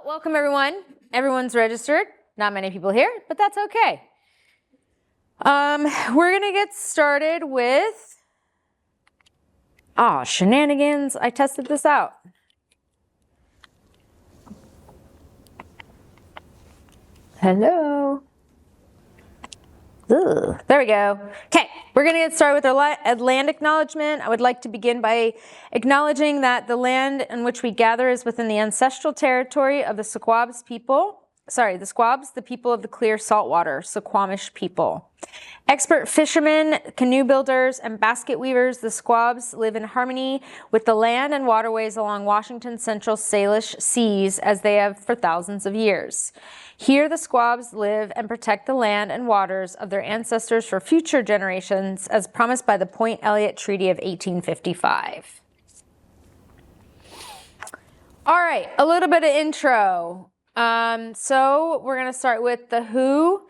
welcome everyone. Everyone's registered. Not many people here, but that's okay. We're gonna get started with, shenanigans. I tested this out. Hello. Ugh, there we go. Okay, we're going to get started with our land acknowledgement. I would like to begin by acknowledging that the land in which we gather is within the ancestral territory of the Squabs people. The Squabs, the people of the clear saltwater, Suquamish people. Expert fishermen, canoe builders, and basket weavers, the Squabs live in harmony with the land and waterways along Washington's central Salish seas as they have for thousands of years. Here, the Squabs live and protect the land and waters of their ancestors for future generations, as promised by the Point Elliott Treaty of 1855. All right, a little bit of intro. So we're going to start with the who.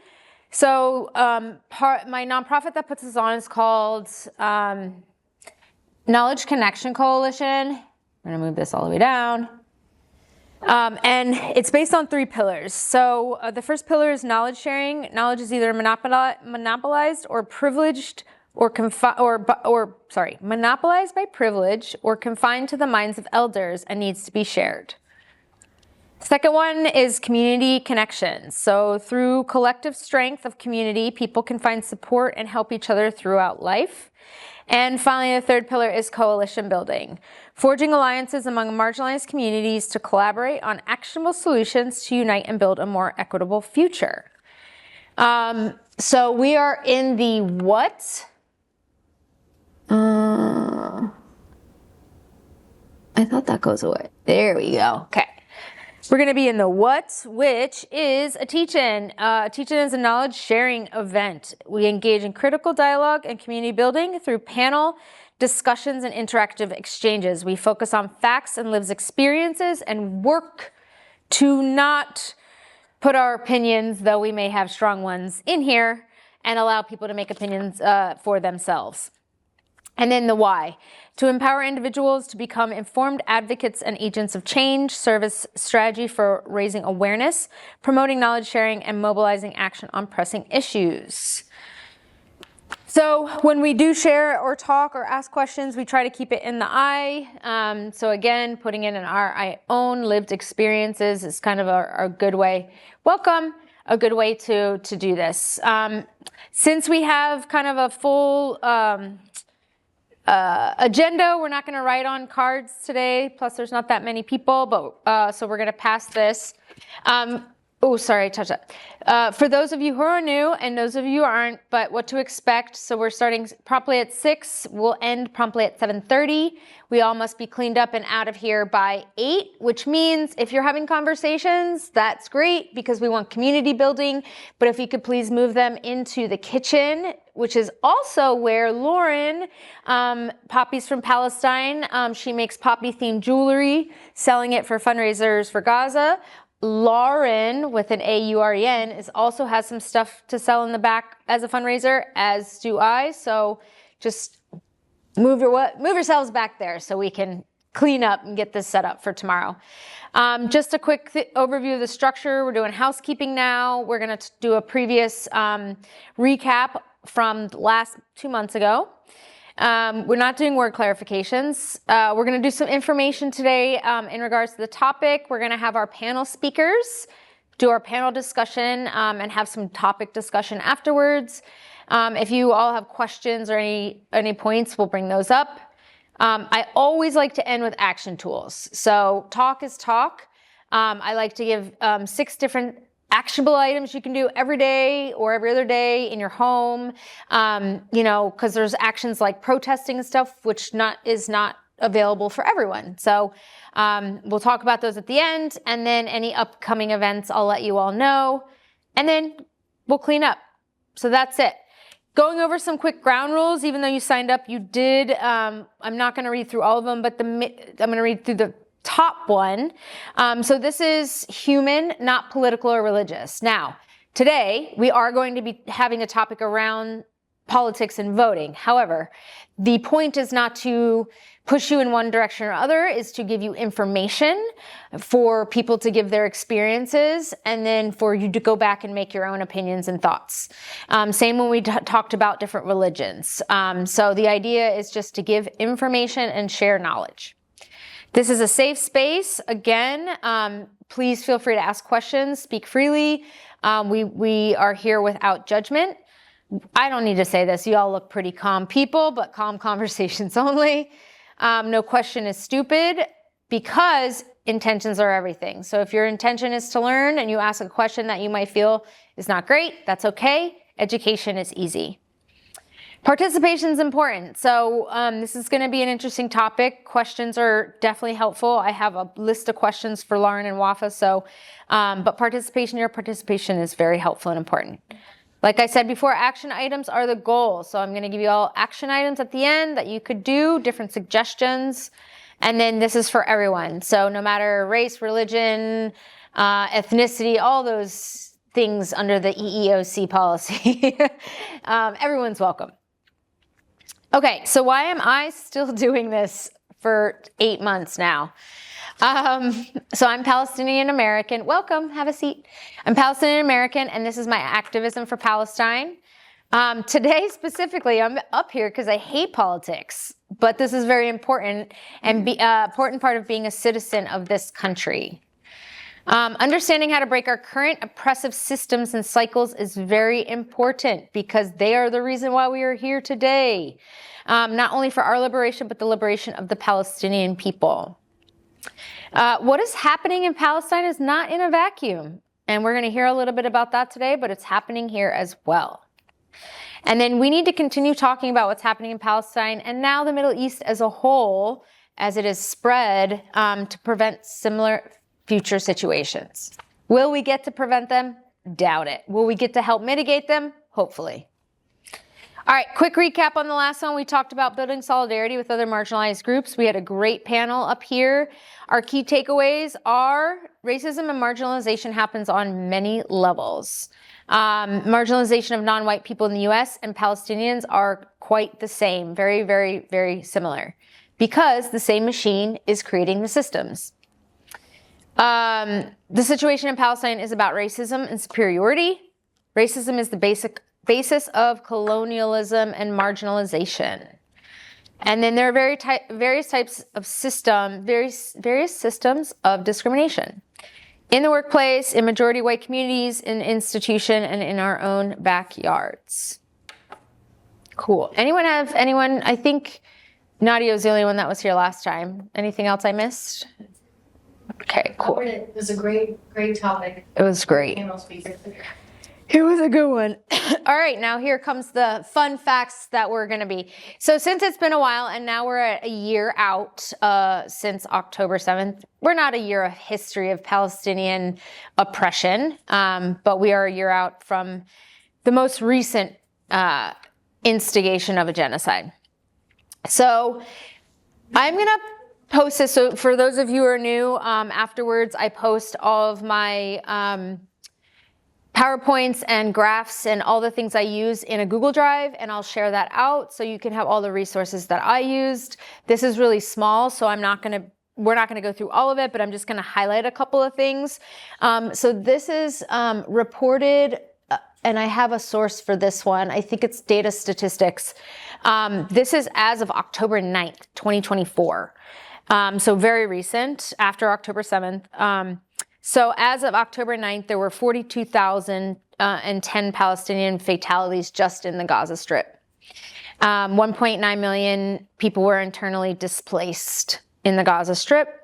So my nonprofit that puts this on is called Knowledge Connection Coalition. I'm going to move this all the way down. And it's based on 3 pillars. So the first pillar is knowledge sharing. Knowledge is either monopolized or privileged monopolized by privilege or confined to the minds of elders and needs to be shared. Second one is community connections. So through collective strength of community, people can find support and help each other throughout life. And finally, the third pillar is coalition building, forging alliances among marginalized communities to collaborate on actionable solutions to unite and build a more equitable future. So we are in the what? I thought that goes away. There we go. Okay. We're going to be in the what, which is a teach-in. Teach-in is a knowledge sharing event. We engage in critical dialogue and community building through panel discussions and interactive exchanges. We focus on facts and lived experiences and work to not put our opinions, though we may have strong ones, in here and allow people to make opinions for themselves. And then the why, to empower individuals to become informed advocates and agents of change, service strategy for raising awareness, promoting knowledge sharing, and mobilizing action on pressing issues. So when we do share or talk or ask questions, we try to keep it in the I. So again, putting it in our own lived experiences is kind of a good way. Welcome. A good way to do this. Since we have kind of a full agenda, we're not going to write on cards today. Plus, there's not that many people, but so we're going to pass this. Sorry, I touched that. For those of you who are new and those of you who aren't, but what to expect. So we're starting promptly at 6. We'll end promptly at 7:30. We all must be cleaned up and out of here by 8, which means if you're having conversations, that's great because we want community building. But if you could please move them into the kitchen, which is also where Lauren, Poppy's from Palestine, she makes poppy-themed jewelry, selling it for fundraisers for Gaza. Lauren, with an A-U-R-E-N, also has some stuff to sell in the back as a fundraiser, as do I. So just move yourselves back there so we can clean up and get this set up for tomorrow. Just a quick overview of the structure. We're doing housekeeping now. We're going to do a previous recap from the last 2 months ago. We're not doing word clarifications. We're going to do some information today in regards to the topic. We're going to have our panel speakers do our panel discussion and have some topic discussion afterwards. If you all have questions or any points, we'll bring those up. I always like to end with action tools. So talk is talk. I like to give 6 different actionable items you can do every day or every other day in your home, because there's actions like protesting and stuff, which is not available for everyone. So we'll talk about those at the end, and then any upcoming events, I'll let you all know, and then we'll clean up. So that's it. Going over some quick ground rules, even though you signed up, you did. I'm not going to read through all of them, but I'm going to read through the top one. So this is human, not political or religious. Now, today we are going to be having a topic around politics and voting. However, the point is not to push you in one direction or other, is to give you information for people to give their experiences, and then for you to go back and make your own opinions and thoughts. Same when we talked about different religions. So the idea is just to give information and share knowledge. This is a safe space. Again, please feel free to ask questions, speak freely. We are here without judgment. I don't need to say this. You all look pretty calm people, but calm conversations only. No question is stupid, because intentions are everything. So if your intention is to learn and you ask a question that you might feel is not great, that's okay. Education is easy. Participation is important. So this is going to be an interesting topic. Questions are definitely helpful. I have a list of questions for Lauren and Wafa. So, but your participation is very helpful and important. Like I said before, action items are the goal. So I'm going to give you all action items at the end that you could do, different suggestions. And then this is for everyone. So no matter race, religion, ethnicity, all those things under the EEOC policy, everyone's welcome. Okay, so why am I still doing this for 8 months now? So I'm Palestinian American. Welcome, have a seat. I'm Palestinian American, and this is my activism for Palestine. Today specifically, I'm up here because I hate politics, but this is very important and important part of being a citizen of this country. Understanding how to break our current oppressive systems and cycles is very important, because they are the reason why we are here today. Not only for our liberation, but the liberation of the Palestinian people. What is happening in Palestine is not in a vacuum. And we're going to hear a little bit about that today, but it's happening here as well. And then we need to continue talking about what's happening in Palestine and now the Middle East as a whole, as it is spread, to prevent similar future situations. Will we get to prevent them? Doubt it. Will we get to help mitigate them? Hopefully. All right, quick recap on the last one. We talked about building solidarity with other marginalized groups. We had a great panel up here. Our key takeaways are racism and marginalization happens on many levels. Marginalization of non-white people in the US and Palestinians are quite the same, very, very, very similar, because the same machine is creating the systems. The situation in Palestine is about racism and superiority. Racism is the basis of colonialism and marginalization. And then there are various types of various systems of discrimination. In the workplace, in majority white communities, in institution, and in our own backyards. Cool. Anyone, I think Nadia was the only one that was here last time. Anything else I missed? Okay, cool. It was a great topic. It was great. It was a good one. All right, now here comes the fun facts that we're going to be. So since it's been a while and now we're at a year out since October 7th, we're not a year of history of Palestinian oppression, but we are a year out from the most recent instigation of a genocide. So I'm going to post this. So for those of you who are new, afterwards I post all of my PowerPoints and graphs and all the things I use in a Google Drive, and I'll share that out so you can have all the resources that I used. This is really small, so we're not gonna go through all of it, but I'm just gonna highlight a couple of things. So this is reported, and I have a source for this one. I think it's data statistics. This is as of October 9th, 2024. So very recent, after October 7th. So as of October 9th, there were 42,010 Palestinian fatalities just in the Gaza Strip. 1.9 million people were internally displaced in the Gaza Strip.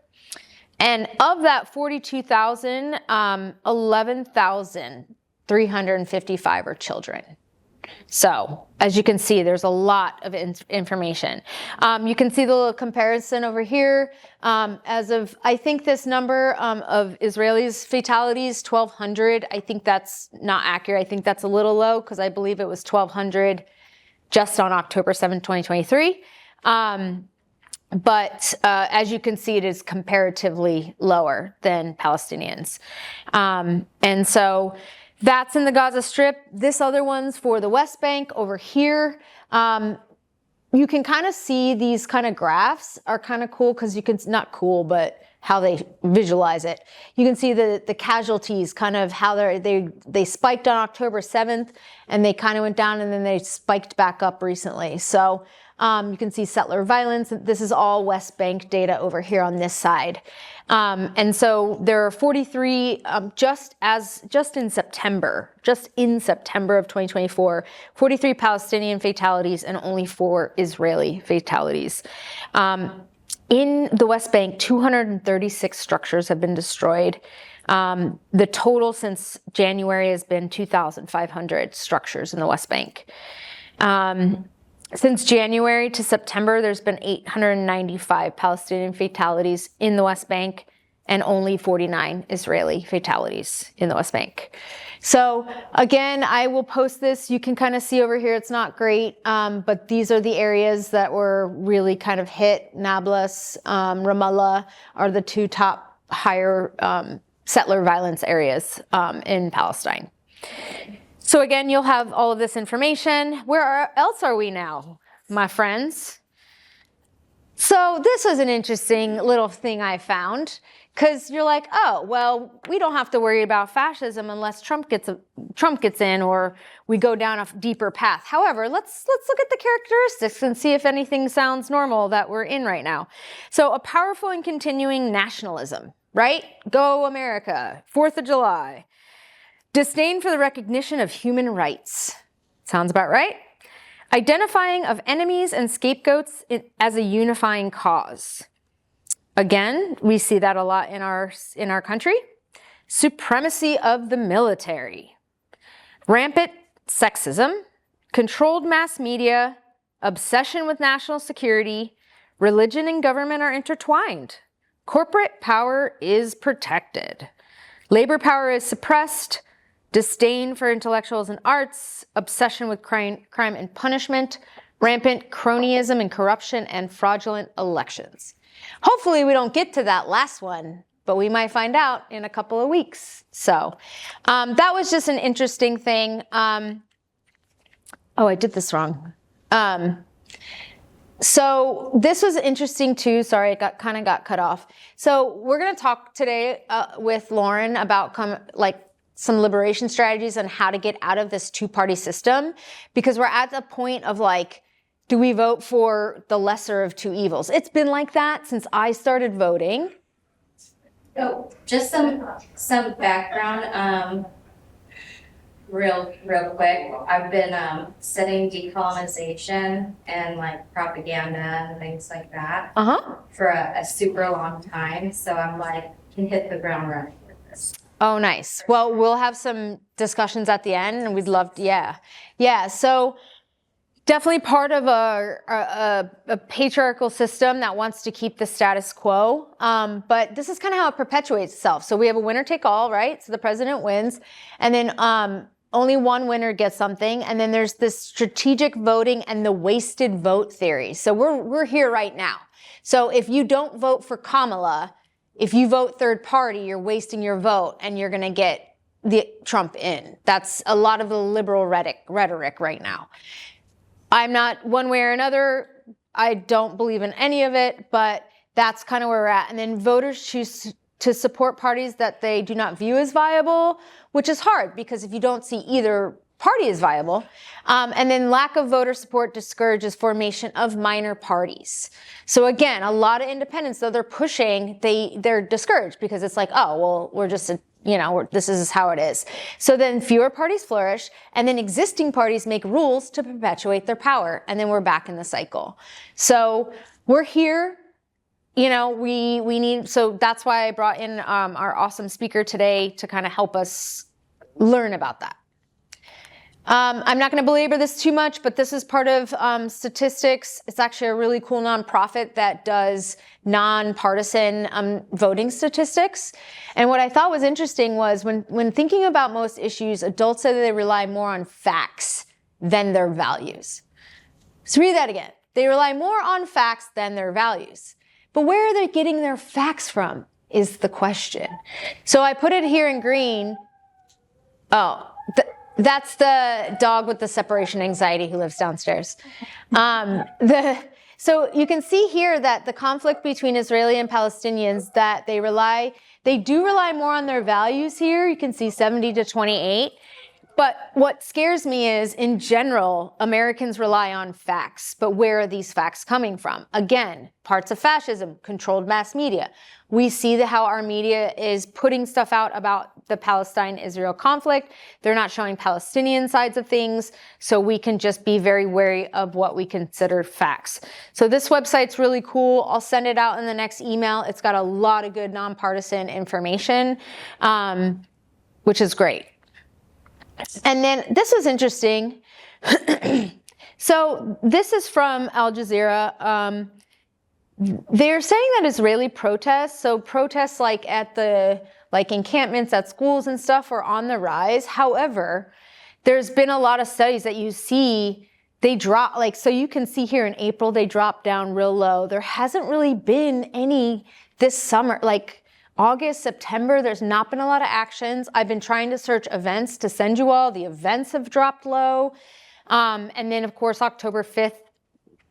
And of that 42,000, 11,355 are children. So as you can see, there's a lot of information. You can see the little comparison over here. As of, I think this number of Israelis fatalities, 1,200. I think that's not accurate. I think that's a little low because I believe it was 1,200 just on October 7th, 2023. But as you can see, it is comparatively lower than Palestinians. And so That's in the Gaza Strip. This other one's for the West Bank over here. You can kind of see these kind of graphs are kind of cool because you can, not cool, but how they visualize it. You can see the casualties, kind of how they spiked on October 7th and they kind of went down and then they spiked back up recently. So you can see settler violence. This is all West Bank data over here on this side. And so there are 43, just in September of 2024, 43 Palestinian fatalities and only 4 Israeli fatalities. In the West Bank, 236 structures have been destroyed. The total since January has been 2,500 structures in the West Bank. Since January to September, there's been 895 Palestinian fatalities in the West Bank and only 49 Israeli fatalities in the West Bank. So again, I will post this. You can kind of see over here, it's not great, but these are the areas that were really kind of hit. Nablus, Ramallah are the 2 top higher settler violence areas in Palestine. So again, you'll have all of this information. Where else are we now, my friends? So this was an interesting little thing I found, because you're like, oh, well, we don't have to worry about fascism unless Trump gets in or we go down a deeper path. However, let's look at the characteristics and see if anything sounds normal that we're in right now. So a powerful and continuing nationalism, right? Go America, 4th of July. Disdain for the recognition of human rights. Sounds about right. Identifying of enemies and scapegoats as a unifying cause. Again, we see that a lot in our country. Supremacy of the military. Rampant sexism. Controlled mass media. Obsession with national security. Religion and government are intertwined. Corporate power is protected. Labor power is suppressed. Disdain for intellectuals and arts, obsession with crime and punishment, rampant cronyism and corruption, and fraudulent elections. Hopefully we don't get to that last one, but we might find out in a couple of weeks. So that was just an interesting thing. Oh, I did this wrong. So this was interesting too. Sorry, it kind of got cut off. So we're going to talk today with Lauren about some liberation strategies on how to get out of this 2-party system, because we're at the point of do we vote for the lesser of 2 evils? It's been like that since I started voting. Oh, just some background, real quick. I've been studying decolonization and propaganda and things like that for a super long time. So I'm can hit the ground running with this. Oh, nice. Well, we'll have some discussions at the end, and we'd love to, yeah. So definitely part of a patriarchal system that wants to keep the status quo. But this is kind of how it perpetuates itself. So we have a winner take all, right? So the president wins, and then only one winner gets something. And then there's this strategic voting and the wasted vote theory. So we're here right now. So if you don't vote for Kamala, if you vote third party, you're wasting your vote and you're going to get the Trump in. That's a lot of the liberal rhetoric right now. I'm not one way or another. I don't believe in any of it, but that's kind of where we're at. And then voters choose to support parties that they do not view as viable, which is hard because if you don't see either party as viable, and then lack of voter support discourages formation of minor parties. So again, a lot of independents, though they're pushing, they're discouraged because it's like, oh, well, we're just this is how it is. So then fewer parties flourish, and then existing parties make rules to perpetuate their power, and then we're back in the cycle. So we're here. We need, so that's why I brought in our awesome speaker today to kind of help us learn about that. I'm not going to belabor this too much, but this is part of statistics. It's actually a really cool nonprofit that does nonpartisan voting statistics. And what I thought was interesting was when thinking about most issues, adults say that they rely more on facts than their values. So read that again. They rely more on facts than their values. But where are they getting their facts from is the question. So I put it here in green. Oh, That's the dog with the separation anxiety who lives downstairs. So you can see here that the conflict between Israeli and Palestinians, that they do rely more on their values here. You can see 70 to 28. But what scares me is, in general, Americans rely on facts. But where are these facts coming from? Again, parts of fascism, controlled mass media. We see how our media is putting stuff out about the Palestine-Israel conflict. They're not showing Palestinian sides of things. So we can just be very wary of what we consider facts. So this website's really cool. I'll send it out in the next email. It's got a lot of good nonpartisan information, which is great. And then this was interesting. So this is from Al Jazeera. They're saying that Israeli protests, so protests like at encampments at schools and stuff, are on the rise. However, there's been a lot of studies that you see they drop, so you can see here in April, they dropped down real low. There hasn't really been any this summer, August, September, there's not been a lot of actions. I've been trying to search events to send you all. The events have dropped low. And then, of course, October 5th,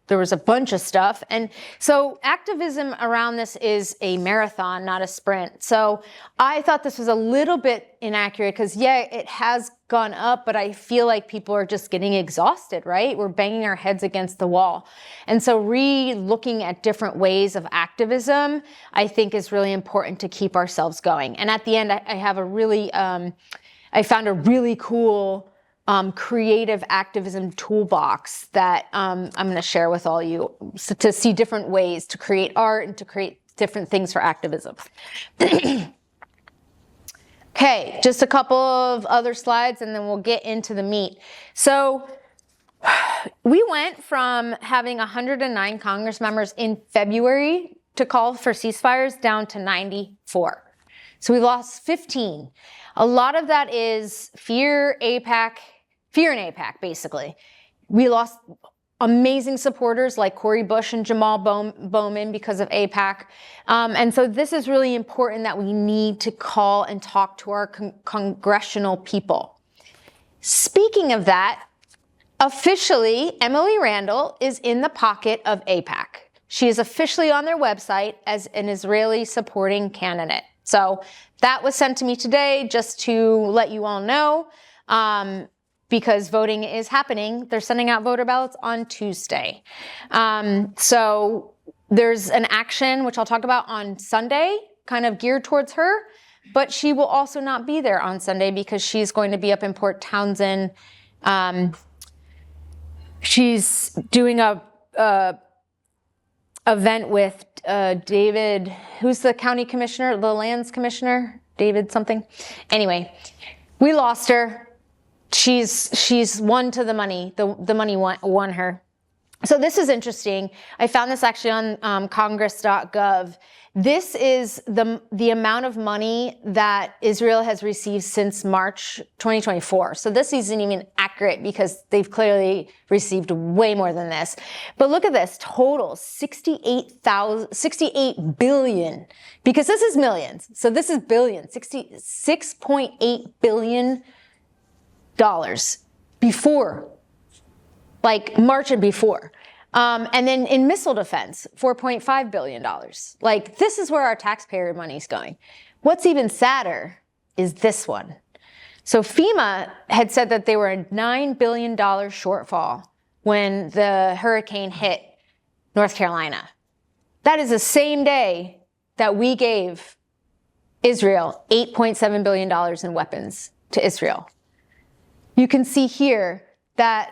there was a bunch of stuff. And so activism around this is a marathon, not a sprint. So I thought this was a little bit inaccurate because, yeah, it has gone up, but I feel like people are just getting exhausted, right? We're banging our heads against the wall. And so re-looking at different ways of activism, I think is really important to keep ourselves going. And at the end, I have I found a really cool creative activism toolbox that I'm going to share with all you to see different ways to create art and to create different things for activism. Okay, just a couple of other slides and then we'll get into the meat. So we went from having 109 Congress members in February to call for ceasefires down to 94. So we lost 15. A lot of that is fear in AIPAC, basically. We lost amazing supporters like Cori Bush and Jamal Bowman because of AIPAC. And so this is really important that we need to call and talk to our congressional people. Speaking of that, officially, Emily Randall is in the pocket of AIPAC. She is officially on their website as an Israeli supporting candidate. So that was sent to me today just to let you all know. Because voting is happening. They're sending out voter ballots on Tuesday. So there's an action, which I'll talk about on Sunday, kind of geared towards her, but she will also not be there on Sunday because she's going to be up in Port Townsend. She's doing a event with David, who's the county commissioner, the lands commissioner, David something. Anyway, we lost her. She's won to the money. The money won her. So this is interesting. I found this actually on congress.gov. This is the amount of money that Israel has received since March 2024. So this isn't even accurate because they've clearly received way more than this. But look at this total, 68 billion, because this is millions. So this is billions, $6.8 billion before, March and before. And then in missile defense, $4.5 billion. This is where our taxpayer money is going. What's even sadder is this one. So FEMA had said that they were a $9 billion shortfall when the hurricane hit North Carolina. That is the same day that we gave Israel $8.7 billion in weapons to Israel. You can see here that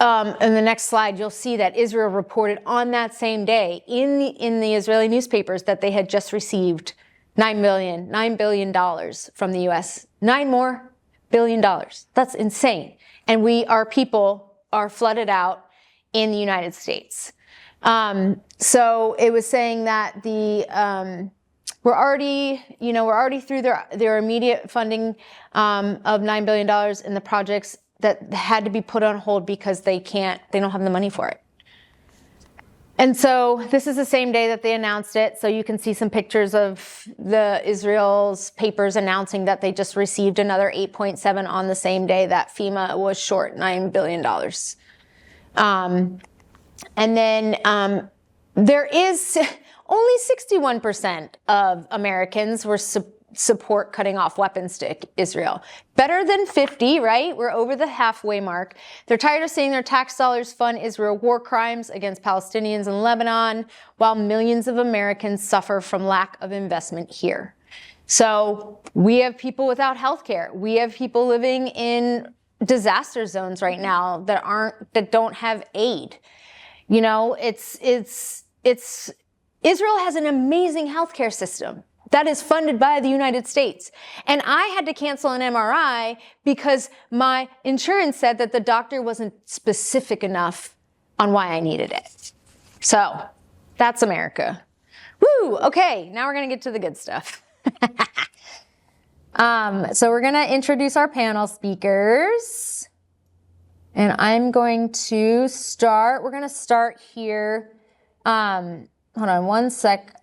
in the next slide, you'll see that Israel reported on that same day in the Israeli newspapers that they had just received $9 billion from the U.S. $9 more billion. That's insane. And our people are flooded out in the United States. So it was saying that we're already through their immediate funding of $9 billion in the projects that had to be put on hold because they don't have the money for it. And so this is the same day that they announced it. So you can see some pictures of the Israel's papers announcing that they just received another 8.7 on the same day that FEMA was short $9 billion. And then there is only 61% of Americans were support cutting off weapons to Israel. Better than 50, right? We're over the halfway mark. They're tired of seeing their tax dollars fund Israel war crimes against Palestinians in Lebanon, while millions of Americans suffer from lack of investment here. So we have people without health care. We have people living in disaster zones right now that don't have aid. You know, Israel has an amazing healthcare system that is funded by the United States. And I had to cancel an MRI because my insurance said that the doctor wasn't specific enough on why I needed it. So that's America. Woo! Okay, now we're gonna get to the good stuff. So we're gonna introduce our panel speakers. And I'm going to start, we're gonna start here. Hold on one sec.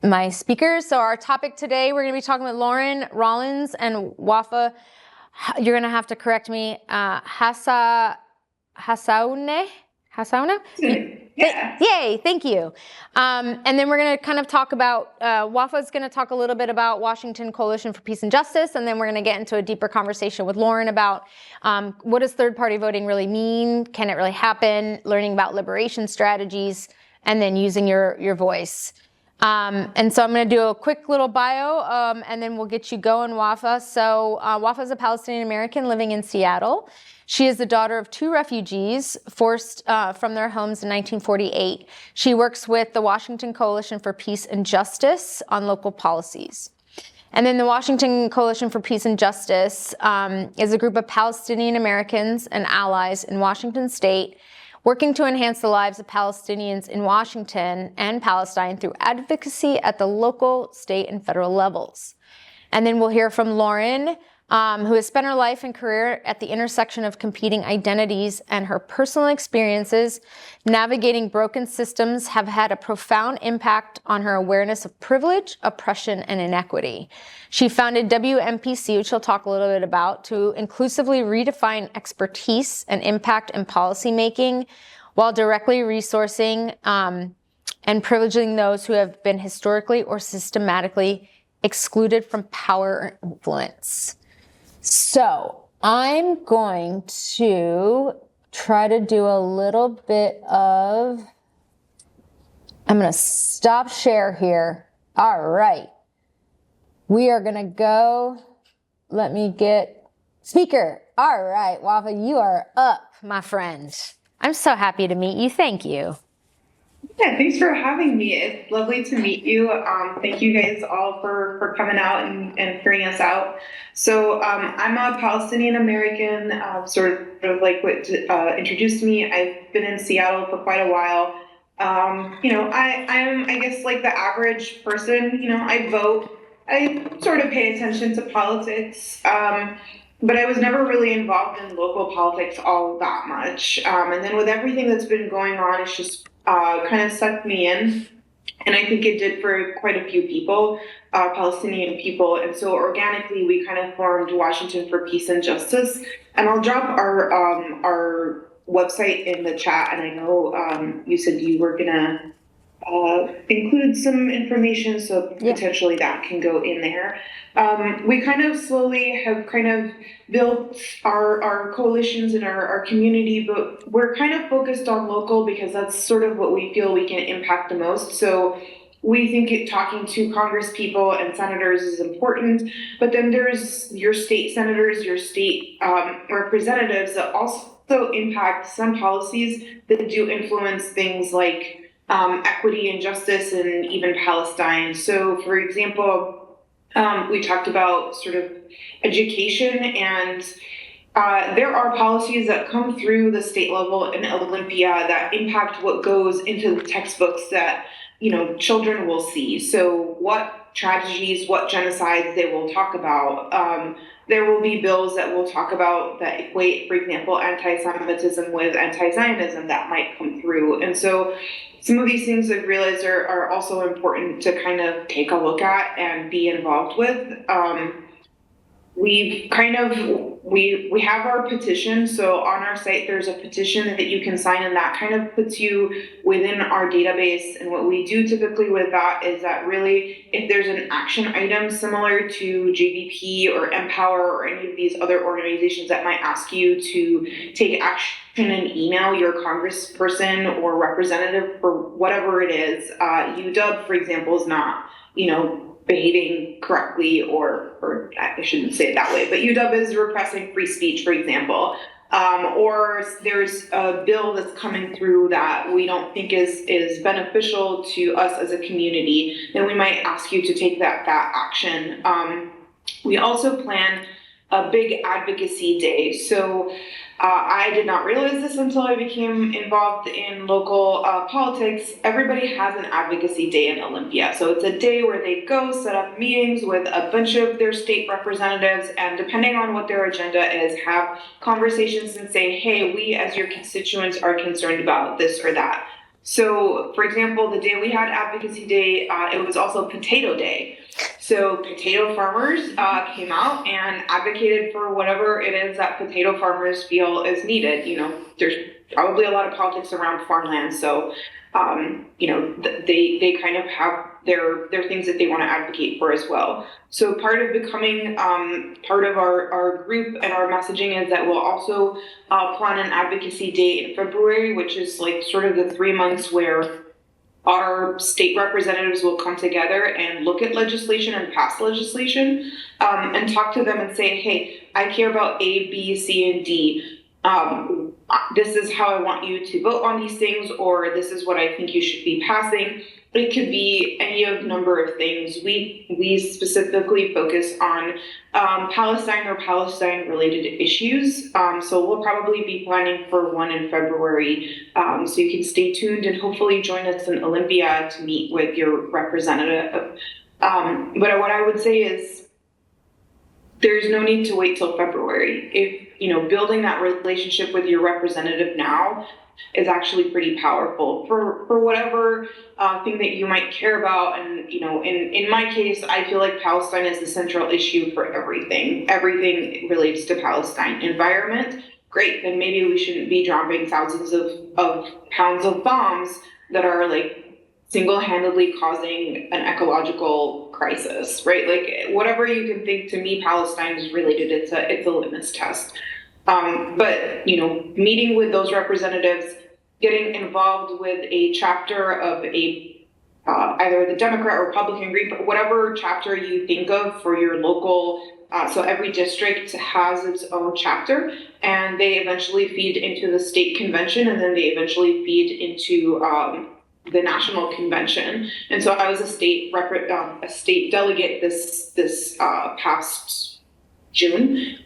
My speakers. So our topic today, we're going to be talking with Lauren Rollins and Wafa. You're going to have to correct me. Hassauna? Yeah. Yay, thank you. And then we're going to kind of talk about, Wafa's going to talk a little bit about Washington Coalition for Peace and Justice, and then we're going to get into a deeper conversation with Lauren about what does third-party voting really mean? Can it really happen? Learning about liberation strategies, and then using your voice. And so I'm going to do a quick little bio, and then we'll get you going, Wafa. So Wafa is a Palestinian American living in Seattle. She is the daughter of two refugees forced from their homes in 1948. She works with the Washington Coalition for Peace and Justice on local policies. And then the Washington Coalition for Peace and Justice is a group of Palestinian Americans and allies in Washington state working to enhance the lives of Palestinians in Washington and Palestine through advocacy at the local, state, and federal levels. And then we'll hear from Lauren, who has spent her life and career at the intersection of competing identities, and her personal experiences navigating broken systems have had a profound impact on her awareness of privilege, oppression, and inequity. She founded WMPC, which she'll talk a little bit about, to inclusively redefine expertise and impact in policymaking while directly resourcing and privileging those who have been historically or systematically excluded from power or influence. So I'm going to try to do a little bit of, I'm going to stop share here. All right. We are going to go, let me get speaker. All right, Wafa, you are up, my friend. I'm so happy to meet you. Thank you. Yeah, thanks for having me. It's lovely to meet you. Thank you guys all for coming out and hearing us out. So I'm a Palestinian American, sort of like what introduced me. I've been in Seattle for quite a while. I'm, I guess, like the average person. I vote. I sort of pay attention to politics. But I was never really involved in local politics all that much. And then with everything that's been going on, it's just kind of sucked me in. And I think it did for quite a few people, Palestinian people. And so organically, we kind of formed Washington for Peace and Justice. And I'll drop our website in the chat. And I know you said you were going to include some information, so potentially that can go in there. We kind of slowly have kind of built our coalitions and our community, but we're kind of focused on local because that's sort of what we feel we can impact the most. So we think talking to Congress people and senators is important, but then there's your state senators, your state representatives that also impact some policies that do influence things like equity and justice and even Palestine. So, for example, we talked about sort of education, and there are policies that come through the state level in Olympia that impact what goes into the textbooks that, children will see. So what tragedies, what genocides they will talk about. There will be bills that we'll talk about that equate, for example, anti-Semitism with anti-Zionism that might come through. And so some of these things I've realized are also important to kind of take a look at and be involved with. We've kind of, we have our petition. So on our site, there's a petition that you can sign, and that kind of puts you within our database. And what we do typically with that is that really, if there's an action item similar to JVP or Empower or any of these other organizations that might ask you to take action and email your congressperson or representative for whatever it is, UW, for example, is not, behaving correctly, or I shouldn't say it that way, but UW is repressing free speech, for example, or there's a bill that's coming through that we don't think is beneficial to us as a community, then we might ask you to take that action. We also plan a big advocacy day. So I did not realize this until I became involved in local politics. Everybody has an advocacy day in Olympia. So it's a day where they go set up meetings with a bunch of their state representatives, and depending on what their agenda is, have conversations and say, hey, we as your constituents are concerned about this or that. So, for example, the day we had Advocacy Day, it was also Potato Day. So potato farmers came out and advocated for whatever it is that potato farmers feel is needed. There's probably a lot of politics around farmland. So, they kind of have their things that they want to advocate for as well. So part of becoming part of our group and our messaging is that we'll also plan an advocacy day in February, which is like sort of the 3 months where our state representatives will come together and look at legislation and pass legislation, and talk to them and say, hey, I care about A, B, C, and D. This is how I want you to vote on these things, or this is what I think you should be passing. It could be any of number of things. We specifically focus on Palestine or Palestine-related issues. So we'll probably be planning for one in February. So you can stay tuned and hopefully join us in Olympia to meet with your representative. But what I would say is there's no need to wait till February. If building that relationship with your representative now is actually pretty powerful for whatever thing that you might care about. And in my case, I feel like Palestine is the central issue for everything. Everything relates to Palestine. Environment, great. Then maybe we shouldn't be dropping thousands of pounds of bombs that are like single-handedly causing an ecological crisis, right? Like whatever you can think, to me, Palestine is related. It's a litmus test. But meeting with those representatives, getting involved with a chapter of either the Democrat or Republican group, whatever chapter you think of for your local. So every district has its own chapter, and they eventually feed into the state convention, and then they eventually feed into the national convention. And so I was a state delegate this past June.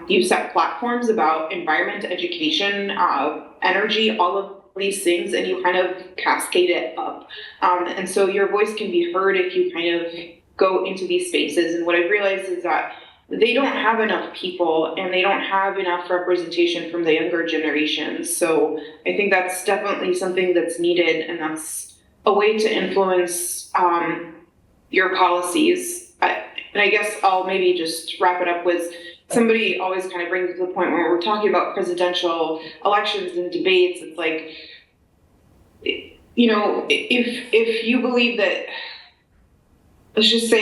You set platforms about environment, education, energy, all of these things, and you kind of cascade it up. And so your voice can be heard if you kind of go into these spaces. And what I've realized is that they don't have enough people, and they don't have enough representation from the younger generations. So I think that's definitely something that's needed, and that's a way to influence your policies. And I guess I'll maybe just wrap it up with, somebody always kind of brings to the point where we're talking about presidential elections and debates. It's like, if you believe that, let's just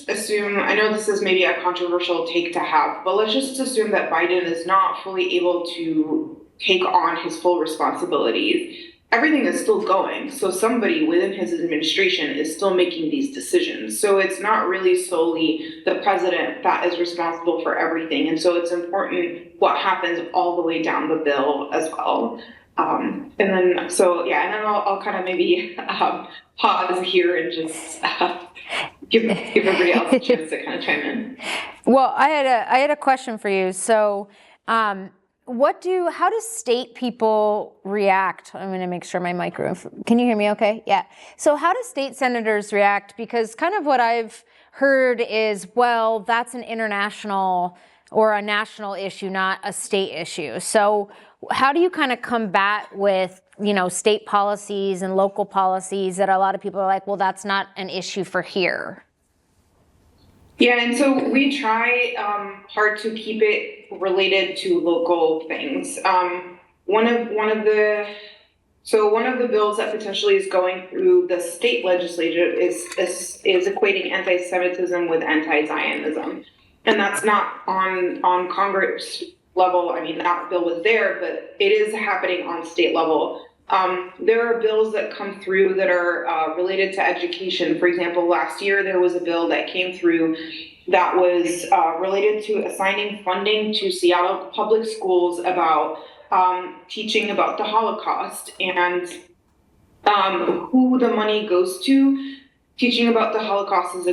assume, I know this is maybe a controversial take to have, but let's just assume that Biden is not fully able to take on his full responsibilities. Everything is still going. So somebody within his administration is still making these decisions. So it's not really solely the president that is responsible for everything. And so it's important what happens all the way down the bill as well. And then I'll kind of maybe pause here and just give everybody else a chance to kind of chime in. Well, I had a question for you. So, how do state people react? I'm going to make sure my microphone, can you hear me okay? Yeah. So how do state senators react? Because kind of what I've heard is, well, that's an international or a national issue, not a state issue. So how do you kind of combat with, state policies and local policies that a lot of people are like, well, that's not an issue for here? Yeah, and so we try hard to keep it related to local things. One of the bills that potentially is going through the state legislature is equating anti-Semitism with anti-Zionism, and that's not on Congress level. I mean, that bill was there, but it is happening on state level. There are bills that come through that are related to education. For example, last year there was a bill that came through that was related to assigning funding to Seattle public schools about teaching about the Holocaust and who the money goes to. Teaching about the Holocaust is a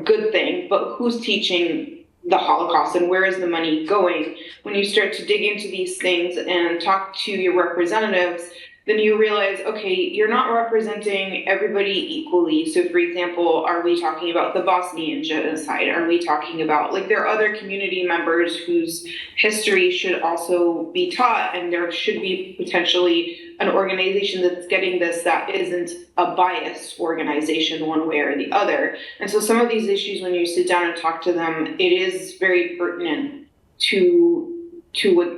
good thing, but who's teaching the Holocaust and where is the money going? When you start to dig into these things and talk to your representatives, then you realize, okay, you're not representing everybody equally. So for example, are we talking about the Bosnian genocide? Are we talking about, there are other community members whose history should also be taught, and there should be potentially an organization that's getting this that isn't a biased organization one way or the other. And so some of these issues, when you sit down and talk to them, it is very pertinent to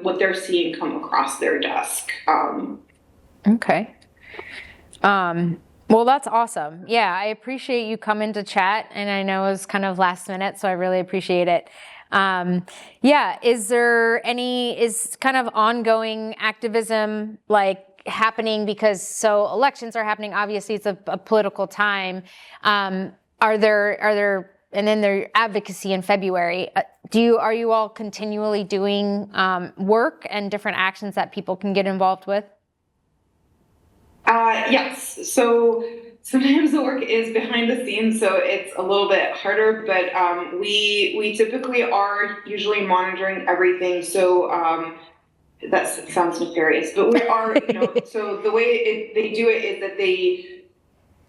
what they're seeing come across their desk. Okay. Well, that's awesome. Yeah, I appreciate you coming to chat, and I know it was kind of last minute, so I really appreciate it. Is kind of ongoing activism happening, because elections are happening, obviously it's a political time. Are there and then their advocacy in February. Are you all continually doing work and different actions that people can get involved with? Yes. So sometimes the work is behind the scenes, so it's a little bit harder, but we typically are usually monitoring everything. So that sounds nefarious, but we are, so the way they do it is that they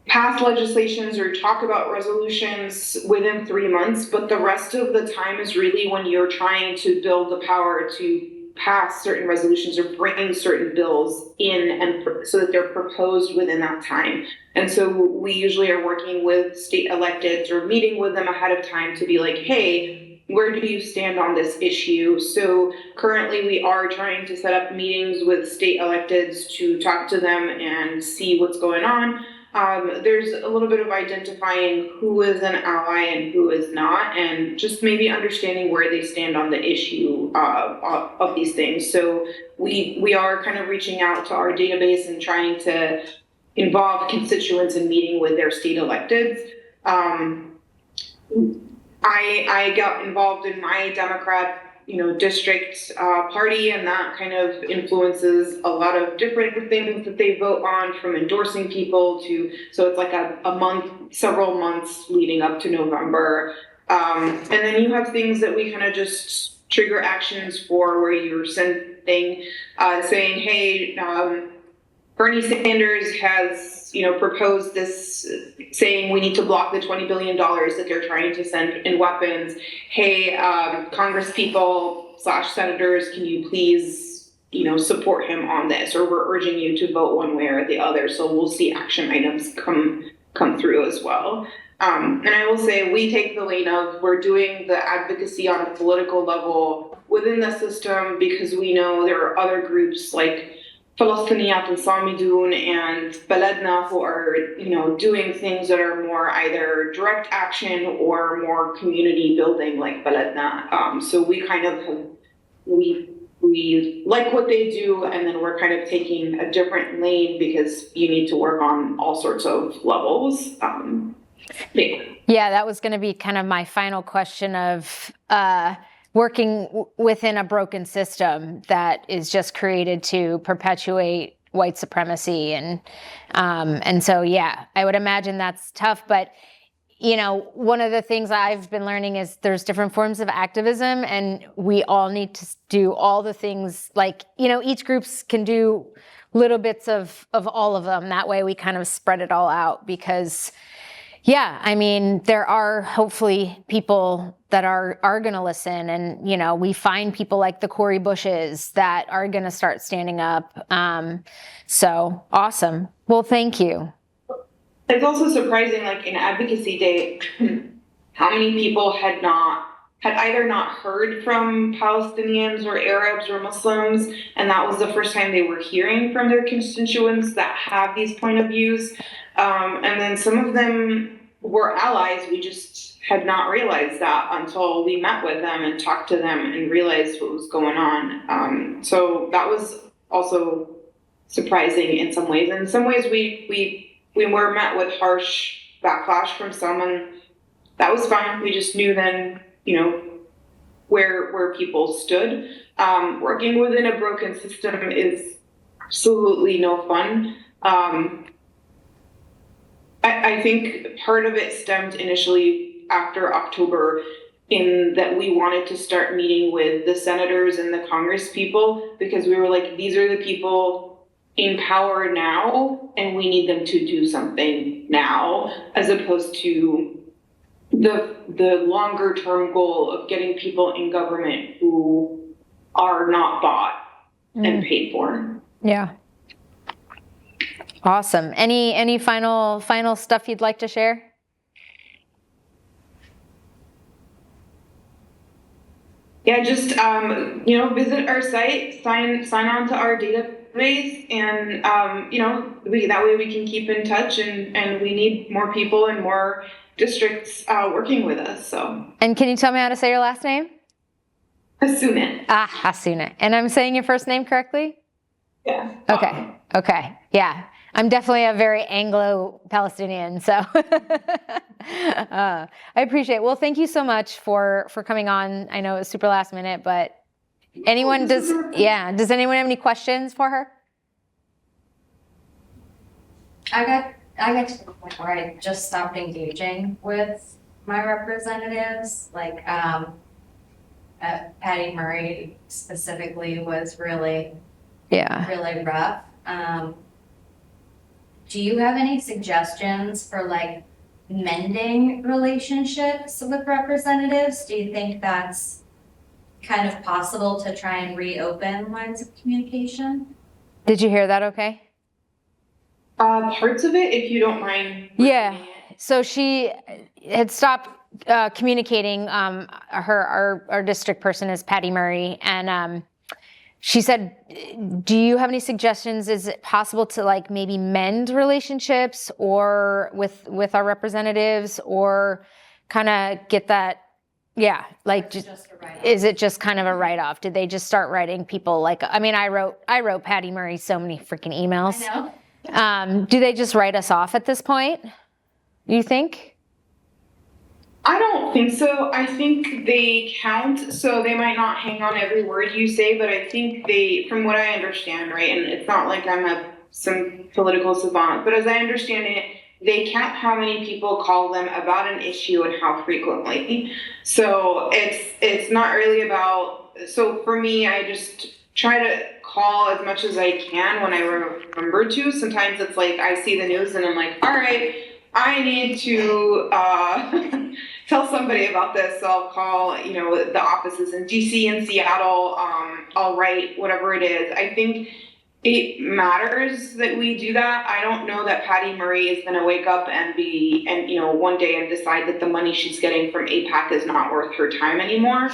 pass legislations or talk about resolutions within 3 months, but the rest of the time is really when you're trying to build the power to pass certain resolutions or bring certain bills in, and so that they're proposed within that time. And so we usually are working with state electeds or meeting with them ahead of time to be like, hey, where do you stand on this issue? So currently we are trying to set up meetings with state electeds to talk to them and see what's going on. There's a little bit of identifying who is an ally and who is not, and just maybe understanding where they stand on the issue of these things. So we are kind of reaching out to our database and trying to involve constituents in meeting with their state electeds. I got involved in my Democrat district party, and that kind of influences a lot of different things that they vote on, from endorsing people to, so it's like a month, several months leading up to November. And then you have things that we kind of just trigger actions for, where you're sending, saying, hey, Bernie Sanders has, proposed this, saying we need to block the $20 billion that they're trying to send in weapons. Hey, Congress people / senators, can you please, support him on this? Or we're urging you to vote one way or the other. So we'll see action items come through as well. And I will say we take the lane of, we're doing the advocacy on a political level within the system, because we know there are other groups like Palestiniyat and Samidun and Baladna who are, doing things that are more either direct action or more community building, like Baladna. So we kind of we like what they do, and then we're kind of taking a different lane because you need to work on all sorts of levels. Yeah, that was going to be kind of my final question of working within a broken system that is just created to perpetuate white supremacy. And so, yeah, I would imagine that's tough. But, one of the things I've been learning is there's different forms of activism, and we all need to do all the things, each groups can do little bits of all of them. That way we kind of spread it all out, because Yeah, I mean, there are hopefully people that are going to listen, and we find people like the Cori Bushes that are going to start standing up. So awesome. Well, thank you. It's also surprising, like in Advocacy Day, how many people had either not heard from Palestinians or Arabs or Muslims, and that was the first time they were hearing from their constituents that have these point of views. And then some of them were allies. We just had not realized that until we met with them and talked to them and realized what was going on. So that was also surprising in some ways. And in some ways, we were met with harsh backlash from some, and that was fine. We just knew then, where people stood. Working within a broken system is absolutely no fun. I think part of it stemmed initially after October, in that we wanted to start meeting with the senators and the Congress people, because we were like, these are the people in power now, and we need them to do something now, as opposed to the longer term goal of getting people in government who are not bought and paid for. Yeah. Awesome. Any final stuff you'd like to share? Yeah, just visit our site, sign on to our database, and that way we can keep in touch, and we need more people and more districts working with us. So. And can you tell me how to say your last name? Hasuna. Hasuna. And I'm saying your first name correctly? Yeah. Okay. Yeah. I'm definitely a very Anglo-Palestinian, so I appreciate it. Well, thank you so much for coming on. I know it was super last minute, but does anyone have any questions for her? I got to the point where I just stopped engaging with my representatives. Like Patty Murray specifically was really rough. Do you have any suggestions for like mending relationships with representatives? Do you think that's kind of possible to try and reopen lines of communication? Did you hear that okay? Parts of it, if you don't mind. Yeah. So she had stopped communicating. Our district person is Patty Murray, and she said, do you have any suggestions? Is it possible to like maybe mend relationships or with our representatives, or kind of get that? Yeah. Like, is it just kind of a write-off? Did they just start writing people like, I wrote Patty Murray so many freaking emails. I know. Do they just write us off at this point? You think? I don't think so. I think they count, so they might not hang on every word you say, but I think from what I understand, right, and it's not like I'm some political savant, but as I understand it, they count how many people call them about an issue and how frequently. So it's not really about, so for me, I just try to call as much as I can when I remember to. Sometimes it's like I see the news and I'm like, all right, I need to tell somebody about this. So I'll call, the offices in DC and Seattle. I'll write whatever it is. I think it matters that we do that. I don't know that Patty Murray is going to wake up and one day and decide that the money she's getting from AIPAC is not worth her time anymore.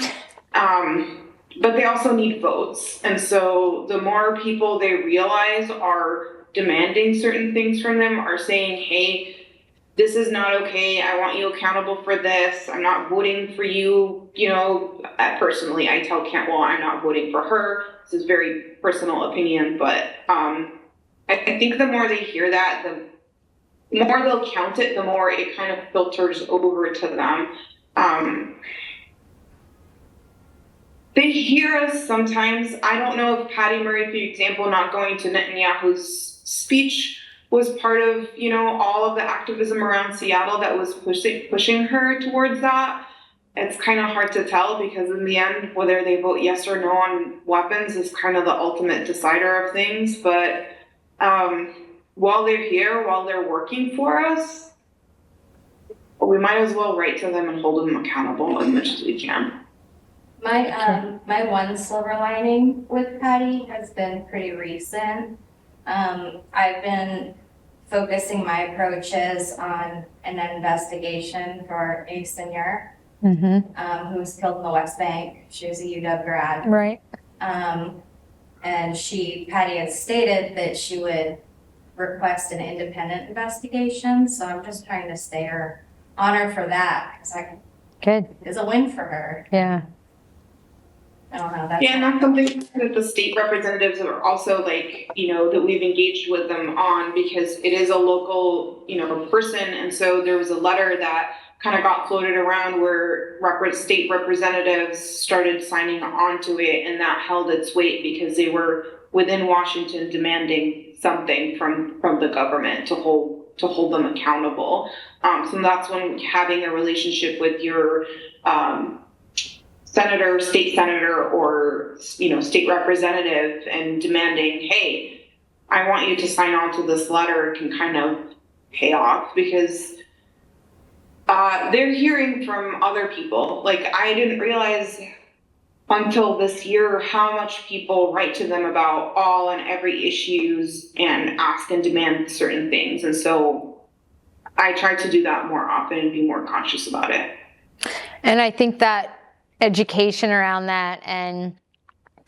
But they also need votes. And so the more people they realize are demanding certain things from them, are saying, hey, this is not okay. I want you accountable for this. I'm not voting for you. Personally, I tell Cantwell I'm not voting for her. This is very personal opinion, but I think the more they hear that, the more they'll count it, the more it kind of filters over to them. They hear us sometimes. I don't know if Patty Murray, for example, not going to Netanyahu's speech was part of, all of the activism around Seattle that was pushing her towards that. It's kind of hard to tell, because in the end, whether they vote yes or no on weapons is kind of the ultimate decider of things. But while they're here, while they're working for us, we might as well write to them and hold them accountable as much as we can. My one silver lining with Patty has been pretty recent. I've been focusing my approaches on an investigation for a senior who was killed in the West Bank. She was a UW grad. Right. And Patty had stated that she would request an independent investigation. So I'm just trying to stay on her for that, because Good. it's a win for her. Yeah. I don't know. That's Yeah, and that's something that the state representatives are also like, that we've engaged with them on, because it is a local, person. And so there was a letter that kind of got floated around where state representatives started signing on to it, and that held its weight because they were within Washington demanding something from the government to hold them accountable. So that's when having a relationship with your senator, state senator, or state representative and demanding, hey, I want you to sign on to this letter, can kind of pay off, because they're hearing from other people. Like, I didn't realize until this year how much people write to them about all and every issues and ask and demand certain things. And so I try to do that more often and be more conscious about it. And I think that education around that and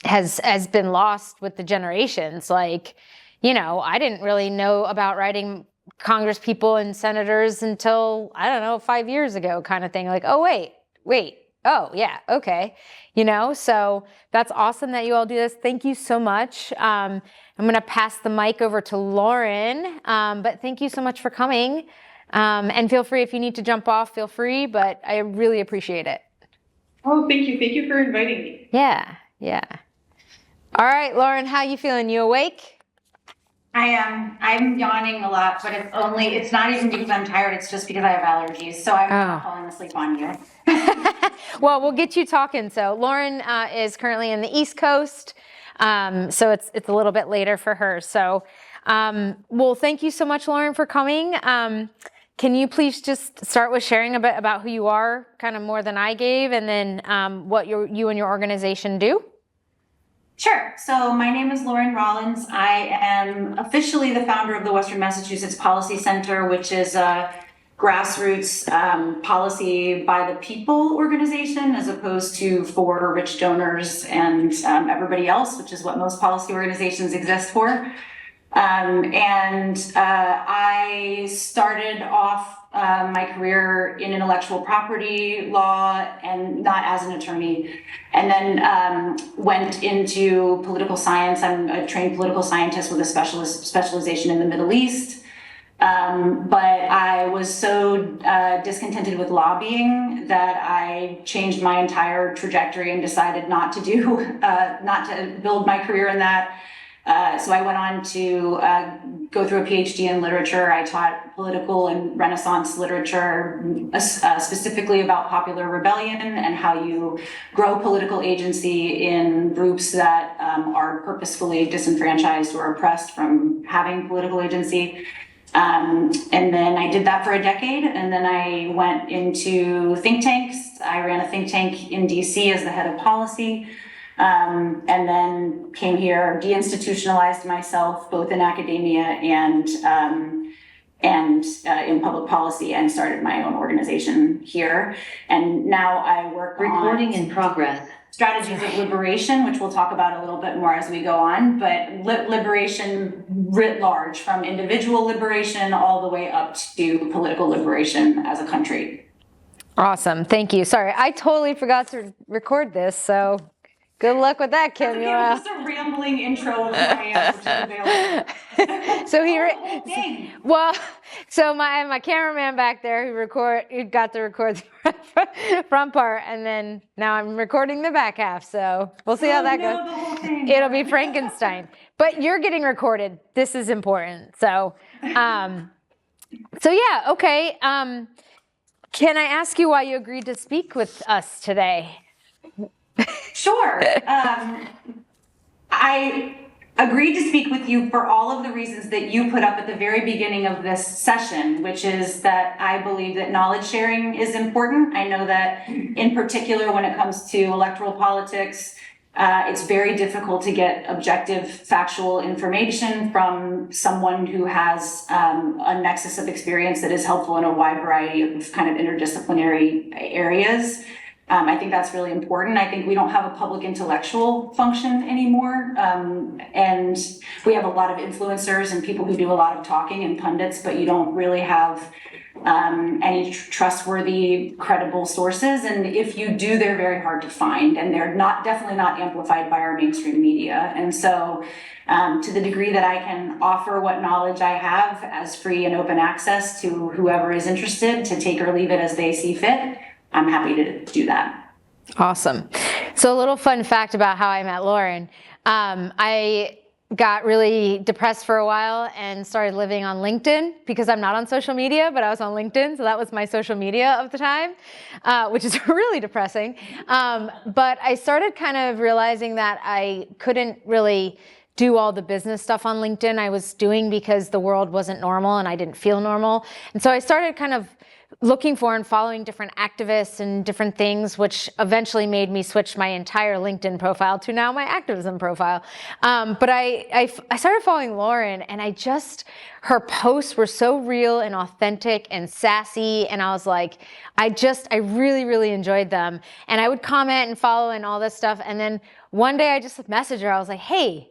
has been lost with the generations. Like, I didn't really know about writing Congress people and senators until, I don't know, 5 years ago kind of thing. Like, oh, wait. Oh, yeah. Okay. So that's awesome that you all do this. Thank you so much. I'm going to pass the mic over to Lauren. But thank you so much for coming. And feel free, if you need to jump off, feel free, but I really appreciate it. Oh, thank you. Thank you for inviting me. Yeah. All right, Lauren, how you feeling? You awake? I am. I'm yawning a lot, but it's not even because I'm tired. It's just because I have allergies. So I'm not falling asleep on you. Well, we'll get you talking. So Lauren is currently in the East Coast. So it's a little bit later for her. So, well, thank you so much, Lauren, for coming. Can you please just start with sharing a bit about who you are, kind of more than I gave, and then what you and your organization do? Sure. So my name is Lauren Rollins. I am officially the founder of the Western Massachusetts Policy Center, which is a grassroots policy by the people organization, as opposed to for rich donors and everybody else, which is what most policy organizations exist for. I started off my career in intellectual property law, and not as an attorney, and then went into political science. I'm a trained political scientist with a specialization in the Middle East. But I was so discontented with lobbying that I changed my entire trajectory and decided not to build my career in that. So I went on to go through a PhD in literature. I taught political and Renaissance literature, specifically about popular rebellion and how you grow political agency in groups that are purposefully disenfranchised or oppressed from having political agency. And then I did that for a decade, and then I went into think tanks. I ran a think tank in DC as the head of policy. And then came here, deinstitutionalized myself both in academia and in public policy, and started my own organization here. And now I work Recording in progress. Strategies of liberation, which we'll talk about a little bit more as we go on, but liberation writ large, from individual liberation all the way up to political liberation as a country. Awesome. Thank you. Sorry, I totally forgot to record this, so good luck with that, Kim. Just a rambling intro of who I am, which is available. So my cameraman back there who got to record the front part, and then now I'm recording the back half. So we'll see how that goes. It'll be Frankenstein, but you're getting recorded. This is important. So, yeah, okay. Can I ask you why you agreed to speak with us today? Sure. agreed to speak with you for all of the reasons that you put up at the very beginning of this session, which is that I believe that knowledge sharing is important. I know that in particular when it comes to electoral politics, it's very difficult to get objective, factual information from someone who has a nexus of experience that is helpful in a wide variety of kind of interdisciplinary areas. I think that's really important. I think we don't have a public intellectual function anymore. And we have a lot of influencers and people who do a lot of talking and pundits, but you don't really have any trustworthy, credible sources. And if you do, they're very hard to find, and they're definitely not amplified by our mainstream media. And so to the degree that I can offer what knowledge I have as free and open access to whoever is interested to take or leave it as they see fit, I'm happy to do that. Awesome. So a little fun fact about how I met Lauren. I got really depressed for a while and started living on LinkedIn because I'm not on social media, but I was on LinkedIn. So that was my social media of the time, which is really depressing. But I started kind of realizing that I couldn't really do all the business stuff on LinkedIn I was doing because the world wasn't normal and I didn't feel normal. And so I started kind of looking for and following different activists and different things, which eventually made me switch my entire LinkedIn profile to now my activism profile. But I started following Lauren, and her posts were so real and authentic and sassy, and I was like, I really, really enjoyed them. And I would comment and follow and all this stuff, and then one day I just messaged her. I was like, hey,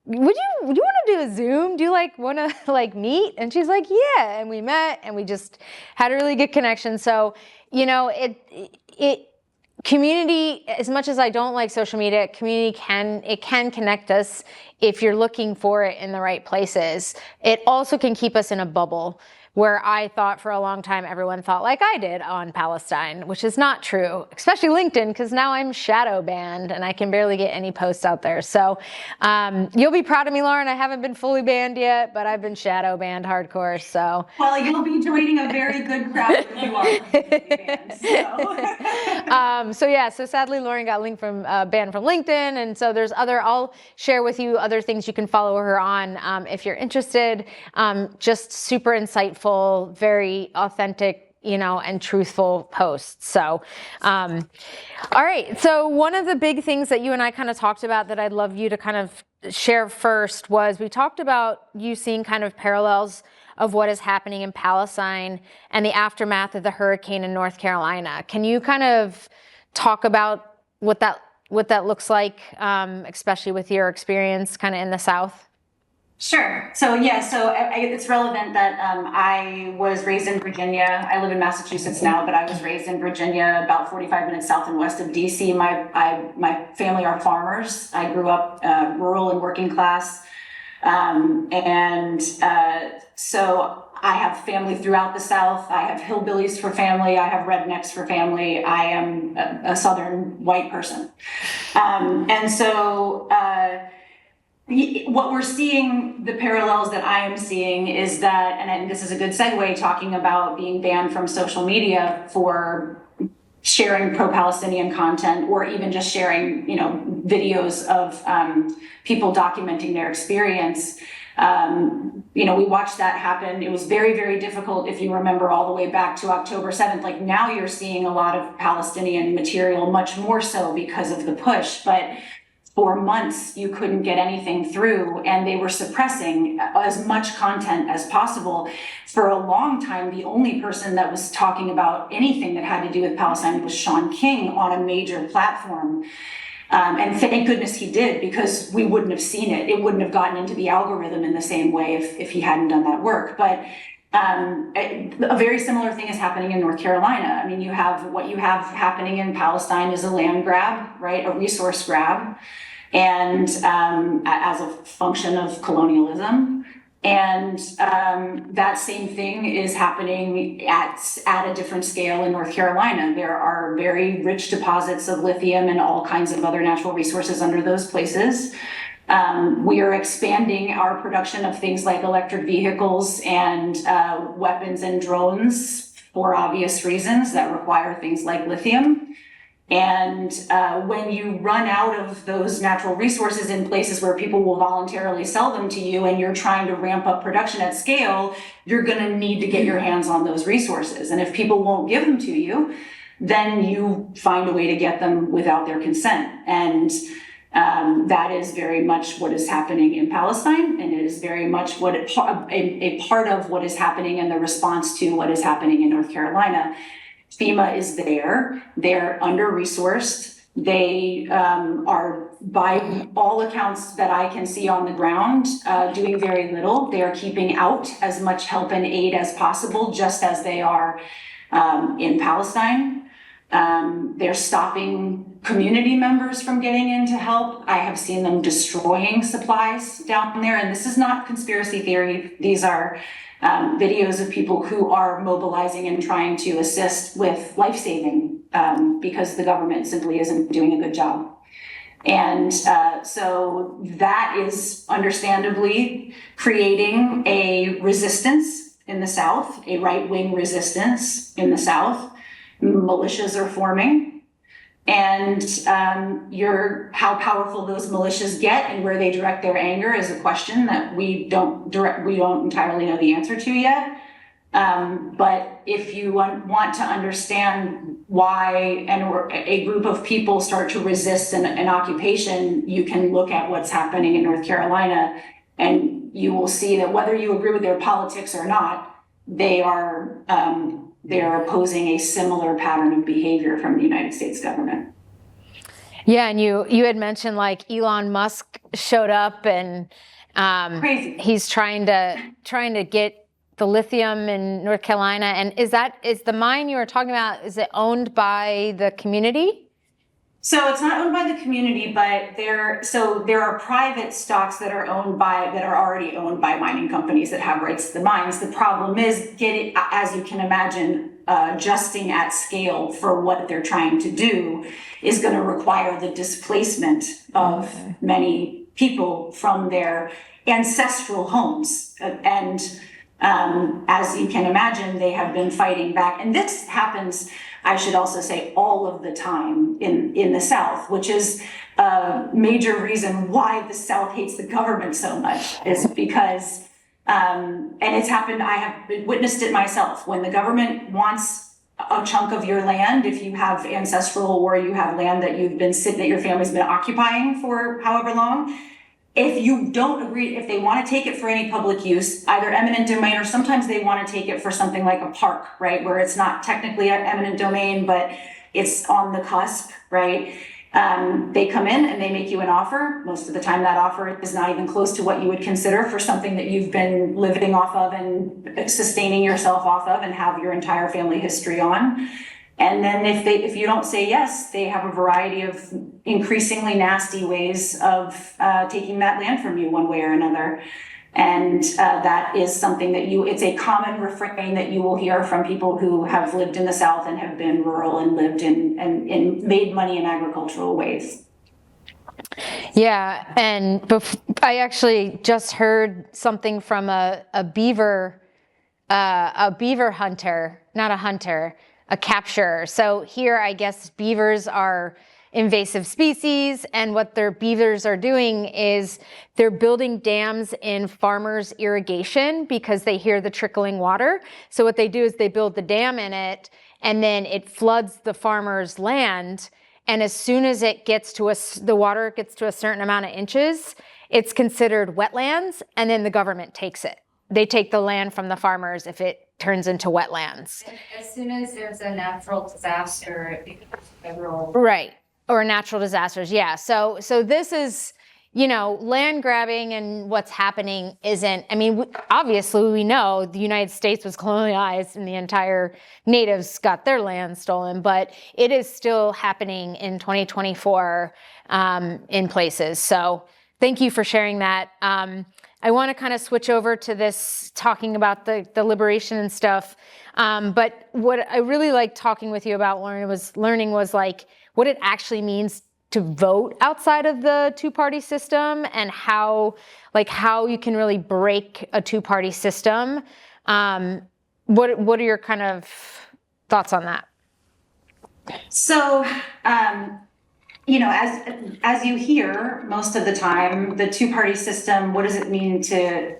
would you want to do a Zoom? Do you want to meet? And she's like, yeah. And we met and we just had a really good connection. So, community, as much as I don't like social media, community can connect us if you're looking for it in the right places. It also can keep us in a bubble where I thought for a long time everyone thought like I did on Palestine, which is not true, especially LinkedIn, because now I'm shadow banned and I can barely get any posts out there. So you'll be proud of me, Lauren. I haven't been fully banned yet, but I've been shadow banned hardcore. So well, you'll be joining a very good crowd if you are banned. So sadly, Lauren got banned from LinkedIn, and so there's I'll share with you other things you can follow her on if you're interested. Just super insightful, very authentic, and truthful posts. So, all right. So one of the big things that you and I kind of talked about that I'd love you to kind of share first was we talked about you seeing kind of parallels of what is happening in Palestine and the aftermath of the hurricane in North Carolina. Can you kind of talk about what that looks like, especially with your experience kind of in the South? Sure. So it's relevant that I was raised in Virginia. I live in Massachusetts now, but I was raised in Virginia, about 45 minutes south and west of DC. My family are farmers. I grew up rural and working class, so I have family throughout the South. I have hillbillies for family. I have rednecks for family. I am a Southern white person, what we're seeing, the parallels that I am seeing is that, and this is a good segue talking about being banned from social media for sharing pro-Palestinian content or even just sharing, videos of people documenting their experience. We watched that happen. It was very, very difficult if you remember all the way back to October 7th. Like now you're seeing a lot of Palestinian material, much more so because of the push, but for months, you couldn't get anything through, and they were suppressing as much content as possible. For a long time, the only person that was talking about anything that had to do with Palestine was Sean King on a major platform. And thank goodness he did, because we wouldn't have seen it. It wouldn't have gotten into the algorithm in the same way if he hadn't done that work. But a very similar thing is happening in North Carolina. I mean, what you have happening in Palestine is a land grab, right? A resource grab, and as a function of colonialism. And that same thing is happening at a different scale in North Carolina. There are very rich deposits of lithium and all kinds of other natural resources under those places. We are expanding our production of things like electric vehicles and weapons and drones for obvious reasons that require things like lithium. And when you run out of those natural resources in places where people will voluntarily sell them to you and you're trying to ramp up production at scale, you're going to need to get your hands on those resources. And if people won't give them to you, then you find a way to get them without their consent. And that is very much what is happening in Palestine, and it is very much a part of what is happening in the response to what is happening in North Carolina. FEMA is there. They're under-resourced. They are, by all accounts that I can see on the ground, doing very little. They are keeping out as much help and aid as possible, just as they are in Palestine. They're stopping community members from getting in to help. I have seen them destroying supplies down there, and this is not conspiracy theory. These are videos of people who are mobilizing and trying to assist with life-saving because the government simply isn't doing a good job. And so that is understandably creating a resistance in the South, a right-wing resistance in the South. Militias are forming. And how powerful those militias get and where they direct their anger is a question that we don't entirely know the answer to yet. But if you want to understand why a group of people start to resist an occupation, you can look at what's happening in North Carolina, and you will see that whether you agree with their politics or not, they are opposing a similar pattern of behavior from the United States government. Yeah, and you had mentioned like Elon Musk showed up and Crazy. He's trying to get the lithium in North Carolina. And is the mine you were talking about, is it owned by the community? So it's not owned by the community, but there are private stocks that are already owned by mining companies that have rights to the mines. The problem is as you can imagine, adjusting at scale for what they're trying to do is going to require the displacement of many people from their ancestral homes. And as you can imagine, they have been fighting back. And this happens, I should also say, all of the time in the South, which is a major reason why the South hates the government so much, is because, and it's happened, I have witnessed it myself, when the government wants a chunk of your land, if you have ancestral or you have land that that your family's been occupying for however long, if you don't agree, if they want to take it for any public use, either eminent domain, or sometimes they want to take it for something like a park, right, where it's not technically an eminent domain, but it's on the cusp, right? They come in and they make you an offer. Most of the time that offer is not even close to what you would consider for something that you've been living off of and sustaining yourself off of and have your entire family history on. And then if you don't say yes, they have a variety of increasingly nasty ways of taking that land from you one way or another. And that is something that it's a common refrain that you will hear from people who have lived in the South and have been rural and lived and made money in agricultural ways. Yeah, and I actually just heard something from a beaver hunter, not a hunter, a capturer. So here, I guess beavers are invasive species, and what their beavers are doing is they're building dams in farmers' irrigation because they hear the trickling water. So what they do is they build the dam in it, and then it floods the farmer's land. And as soon as it gets to the water gets to a certain amount of inches, it's considered wetlands, and then the government takes it. They take the land from the farmers if it turns into wetlands. As soon as there's a natural disaster, it becomes federal. Right. Or natural disasters. Yeah. So this is, land grabbing, and what's happening isn't, obviously we know the United States was colonialized and the entire natives got their land stolen, but it is still happening in 2024 in places. So thank you for sharing that. I want to kind of switch over to this, talking about the liberation and stuff. But what I really liked talking with you about learning was like what it actually means to vote outside of the two-party system, and how you can really break a two-party system. What are your kind of thoughts on that? So, as you hear most of the time, the two-party system, what does it mean to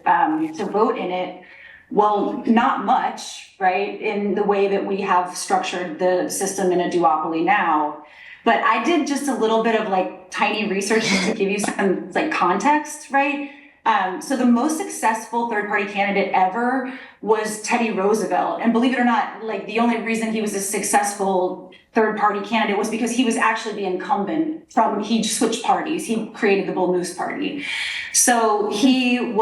vote in it? Well, not much, right? In the way that we have structured the system in a duopoly now. But I did just a little bit of like tiny research just to give you some like context, right? So the most successful third-party candidate ever was Teddy Roosevelt. And believe it or not, like the only reason he was a successful third-party candidate was because he was actually the incumbent he switched parties. He created the Bull Moose Party. So he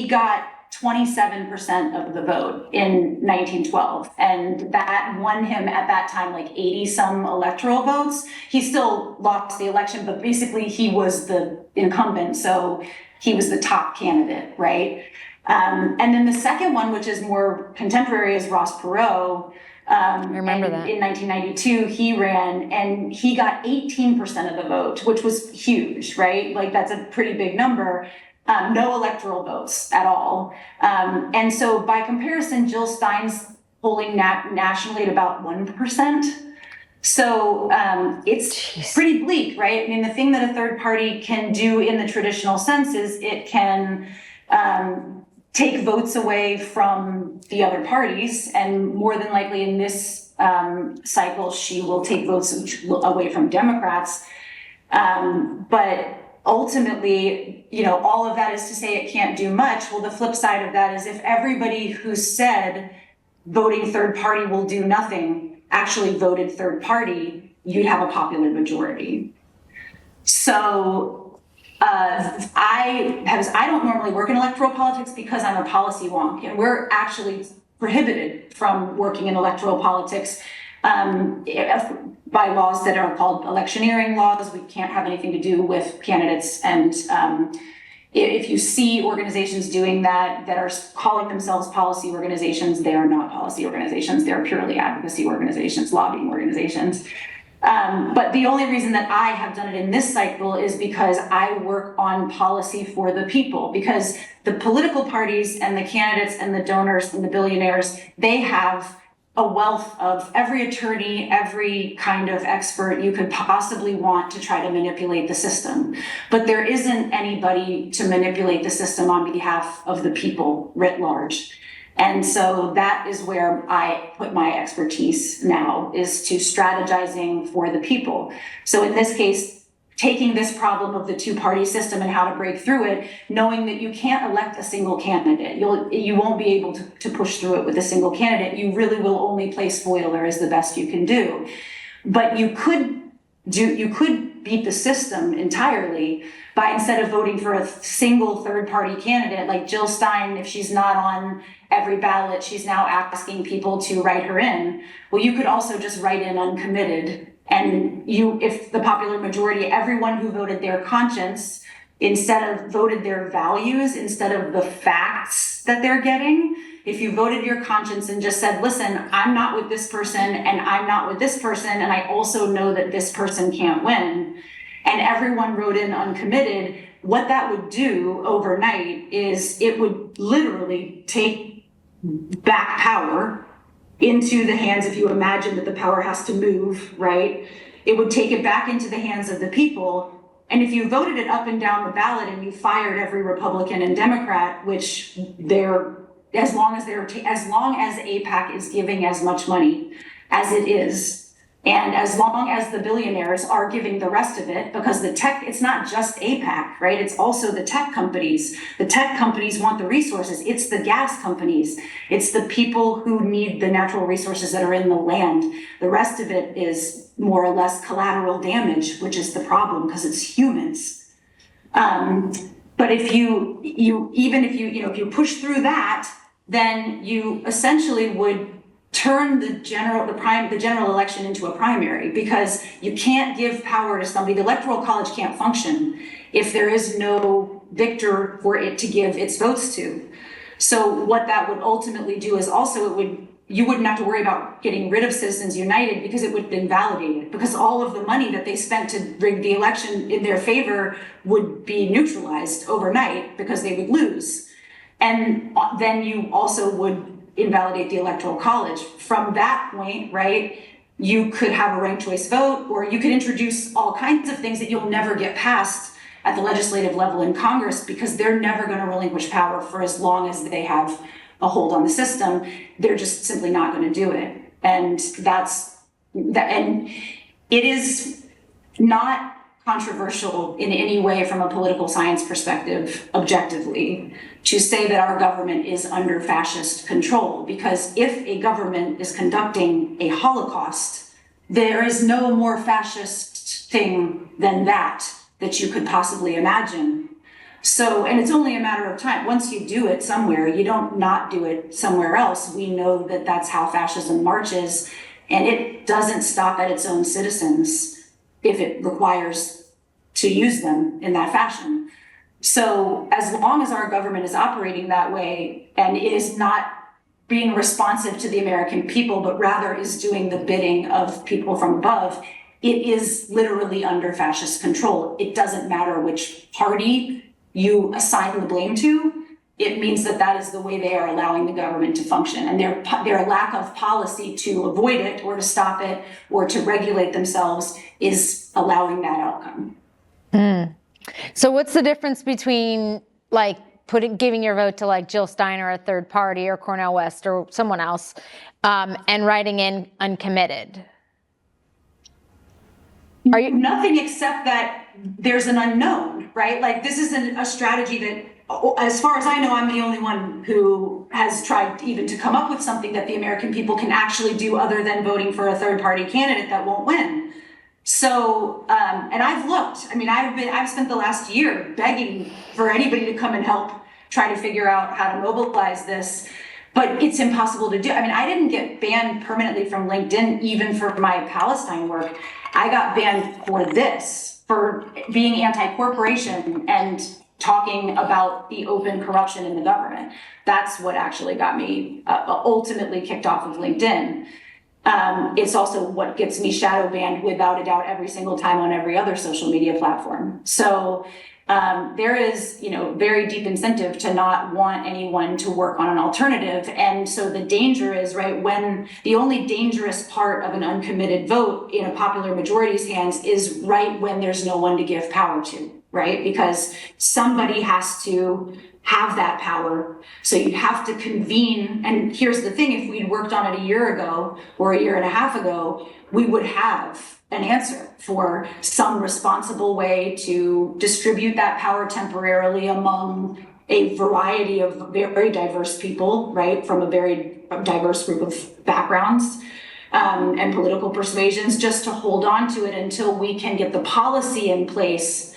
got 27% of the vote in 1912. And that won him at that time like 80 some electoral votes. He still lost the election, but basically he was the incumbent. So he was the top candidate, right? And then the second one, which is more contemporary, is Ross Perot. I remember that. In 1992, he ran and he got 18% of the vote, which was huge, right? Like that's a pretty big number. No electoral votes at all. And so by comparison, Jill Stein's polling nationally at about 1%. So it's pretty bleak, right? I mean, the thing that a third party can do in the traditional sense is it can take votes away from the other parties, and more than likely in this cycle, she will take votes away from Democrats. But ultimately, all of that is to say it can't do much. Well, the flip side of that is if everybody who said voting third party will do nothing actually voted third party, you'd have a popular majority. So I don't normally work in electoral politics because I'm a policy wonk, and we're actually prohibited from working in electoral politics by laws that are called electioneering laws. We can't have anything to do with candidates. And if you see organizations doing that are calling themselves policy organizations, they are not policy organizations. They're purely advocacy organizations, lobbying organizations. But the only reason that I have done it in this cycle is because I work on policy for the people, because the political parties and the candidates and the donors and the billionaires, they have a wealth of every attorney, every kind of expert you could possibly want to try to manipulate the system. But there isn't anybody to manipulate the system on behalf of the people writ large. And so that is where I put my expertise now, is to strategizing for the people. So in this case, taking this problem of the two-party system and how to break through it, knowing that you can't elect a single candidate. You won't be able to push through it with a single candidate. You really will only play spoiler as the best you can do. But you could beat the system entirely by, instead of voting for a single third-party candidate, like Jill Stein, if she's not on every ballot, she's now asking people to write her in. Well, you could also just write in uncommitted. And if the popular majority, everyone who voted their conscience, instead of voted their values, instead of the facts that they're getting, if you voted your conscience and just said, listen, I'm not with this person and I'm not with this person, and I also know that this person can't win, and everyone wrote in uncommitted, what that would do overnight is it would literally take back power into the hands, if you imagine that the power has to move, right? It would take it back into the hands of the people. And if you voted it up and down the ballot and you fired every Republican and Democrat, which as long as AIPAC is giving as much money as it is, and as long as the billionaires are giving the rest of it, because it's not just AIPAC, right? It's also the tech companies. The tech companies want the resources. It's the gas companies. It's the people who need the natural resources that are in the land. The rest of it is more or less collateral damage, which is the problem because it's humans. But if you push through that, then you essentially would turn the general election into a primary, because you can't give power to somebody. The Electoral College can't function if there is no victor for it to give its votes to. So what that would ultimately do is also you wouldn't have to worry about getting rid of Citizens United, because it would invalidate it, because all of the money that they spent to rig the election in their favor would be neutralized overnight because they would lose. And then you also would invalidate the Electoral College. From that point, right, you could have a ranked choice vote, or you could introduce all kinds of things that you'll never get passed at the legislative level in Congress, because they're never going to relinquish power for as long as they have a hold on the system. They're just simply not going to do it. And and it is not controversial in any way from a political science perspective, objectively, to say that our government is under fascist control, because if a government is conducting a Holocaust, there is no more fascist thing than that you could possibly imagine. So, and it's only a matter of time. Once you do it somewhere, you don't not do it somewhere else. We know that that's how fascism marches, and it doesn't stop at its own citizens if it requires to use them in that fashion. So as long as our government is operating that way, and it is not being responsive to the American people, but rather is doing the bidding of people from above, it is literally under fascist control. It doesn't matter which party you assign the blame to. It means that that is the way they are allowing the government to function. And their lack of policy to avoid it or to stop it or to regulate themselves is allowing that outcome. So what's the difference between like giving your vote to like Jill Stein or a third party or Cornel West or someone else, and writing in uncommitted? Are you nothing except that there's an unknown, right? Like this isn't a strategy that, as far as I know, I'm the only one who has tried even to come up with something that the American people can actually do other than voting for a third party candidate that won't win. So, and I've looked, I mean, I've spent the last year begging for anybody to come and help try to figure out how to mobilize this, but it's impossible to do. I mean, I didn't get banned permanently from LinkedIn, even for my Palestine work. I got banned for this, for being anti-corporation and talking about the open corruption in the government. That's what actually got me ultimately kicked off of LinkedIn. It's also what gets me shadow banned without a doubt every single time on every other social media platform. So there is, very deep incentive to not want anyone to work on an alternative. And so the danger is, right, when the only dangerous part of an uncommitted vote in a popular majority's hands is right when there's no one to give power to, right? Because somebody has to have that power. So you have to convene. And here's the thing, if we'd worked on it a year ago or a year and a half ago, we would have an answer for some responsible way to distribute that power temporarily among a variety of very diverse people, right, from a very diverse group of backgrounds and political persuasions, just to hold on to it until we can get the policy in place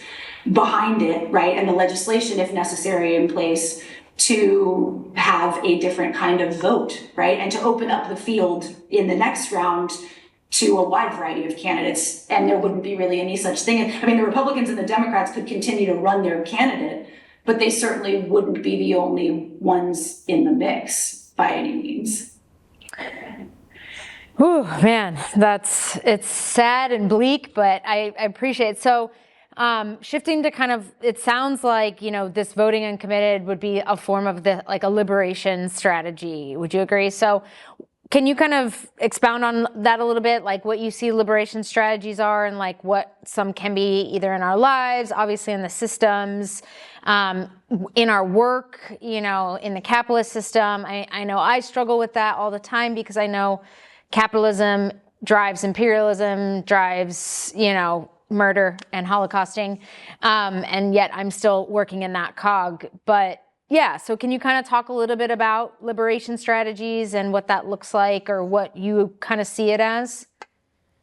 behind it, right, and the legislation, if necessary, in place to have a different kind of vote, right, and to open up the field in the next round to a wide variety of candidates. And there wouldn't be really any such thing. I mean, the Republicans and the Democrats could continue to run their candidate, but they certainly wouldn't be the only ones in the mix by any means. Oh man, it's sad and bleak, but I appreciate it. So shifting to kind of, it sounds like, this voting uncommitted would be a form of a liberation strategy. Would you agree? So can you kind of expound on that a little bit, like what you see liberation strategies are and like what some can be either in our lives, obviously in the systems, in our work, in the capitalist system. I know I struggle with that all the time because I know capitalism drives imperialism, drives, murder and holocausting. And yet I'm still working in that cog. But yeah, so can you kind of talk a little bit about liberation strategies and what that looks like or what you kind of see it as?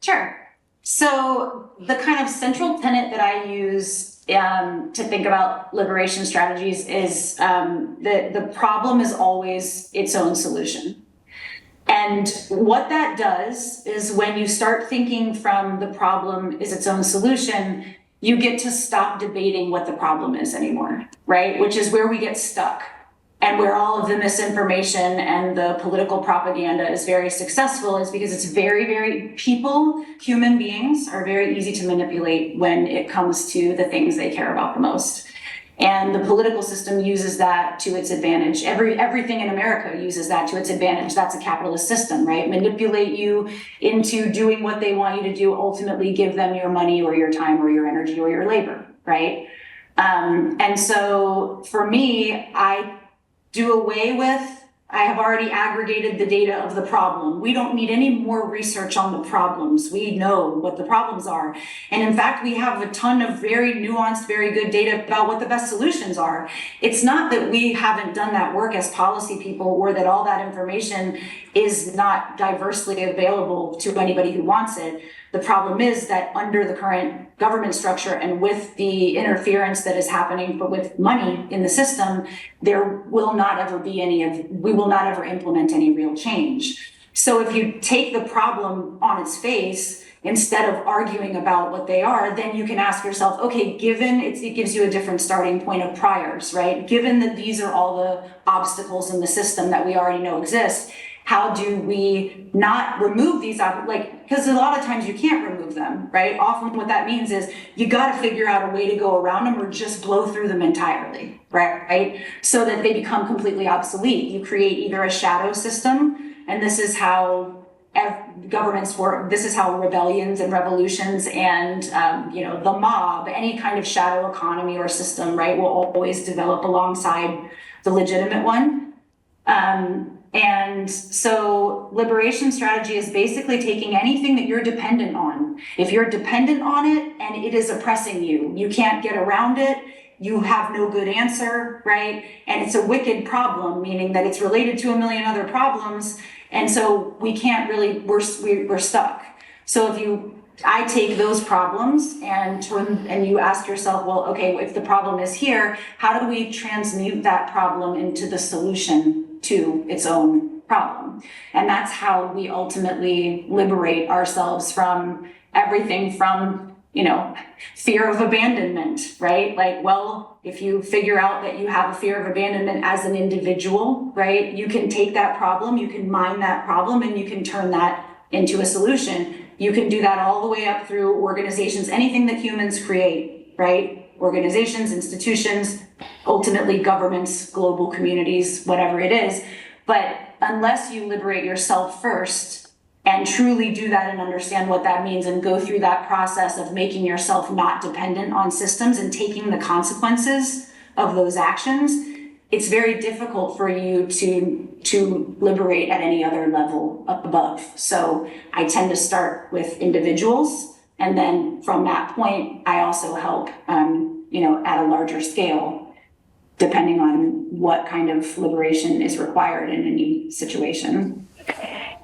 Sure. So the kind of central tenet that I use to think about liberation strategies is that the problem is always its own solution. And what that does is when you start thinking from the problem is its own solution, you get to stop debating what the problem is anymore, right? Which is where we get stuck and where all of the misinformation and the political propaganda is very successful is because it's very, very human beings are very easy to manipulate when it comes to the things they care about the most. And the political system uses that to its advantage. Everything in America uses that to its advantage. That's a capitalist system, right? Manipulate you into doing what they want you to do, ultimately give them your money or your time or your energy or your labor, right? And so for me, I have already aggregated the data of the problem. We don't need any more research on the problems. We know what the problems are. And in fact, we have a ton of very nuanced, very good data about what the best solutions are. It's not that we haven't done that work as policy people or that all that information is not diversely available to anybody who wants it. The problem is that under the current government structure and with the interference that is happening, but with money in the system, we will not ever implement any real change. So if you take the problem on its face, instead of arguing about what they are, then you can ask yourself, okay, given it gives you a different starting point of priors, right? Given that these are all the obstacles in the system that we already know exist, how do we not remove these, because a lot of times you can't remove them, right? Often what that means is you got to figure out a way to go around them or just blow through them entirely, right? So that they become completely obsolete. You create either a shadow system, and this is how governments work. This is how rebellions and revolutions and, the mob, any kind of shadow economy or system, right, will always develop alongside the legitimate one. And so liberation strategy is basically taking anything that you're dependent on. If you're dependent on it and it is oppressing you, you can't get around it, you have no good answer, right? And it's a wicked problem, meaning that it's related to a million other problems. And so we can't really, we're stuck. So I take those problems and you ask yourself, well, okay, if the problem is here, how do we transmute that problem into the solution to its own problem? And that's how we ultimately liberate ourselves from everything from, fear of abandonment, right? Like, well, if you figure out that you have a fear of abandonment as an individual, right, you can take that problem, you can mine that problem, and you can turn that into a solution. You can do that all the way up through organizations, anything that humans create, right? Organizations, institutions, ultimately governments, global communities, whatever it is. But unless you liberate yourself first and truly do that and understand what that means and go through that process of making yourself not dependent on systems and taking the consequences of those actions, it's very difficult for you to liberate at any other level up above. So I tend to start with individuals, and then from that point, I also help, at a larger scale, depending on what kind of liberation is required in any situation.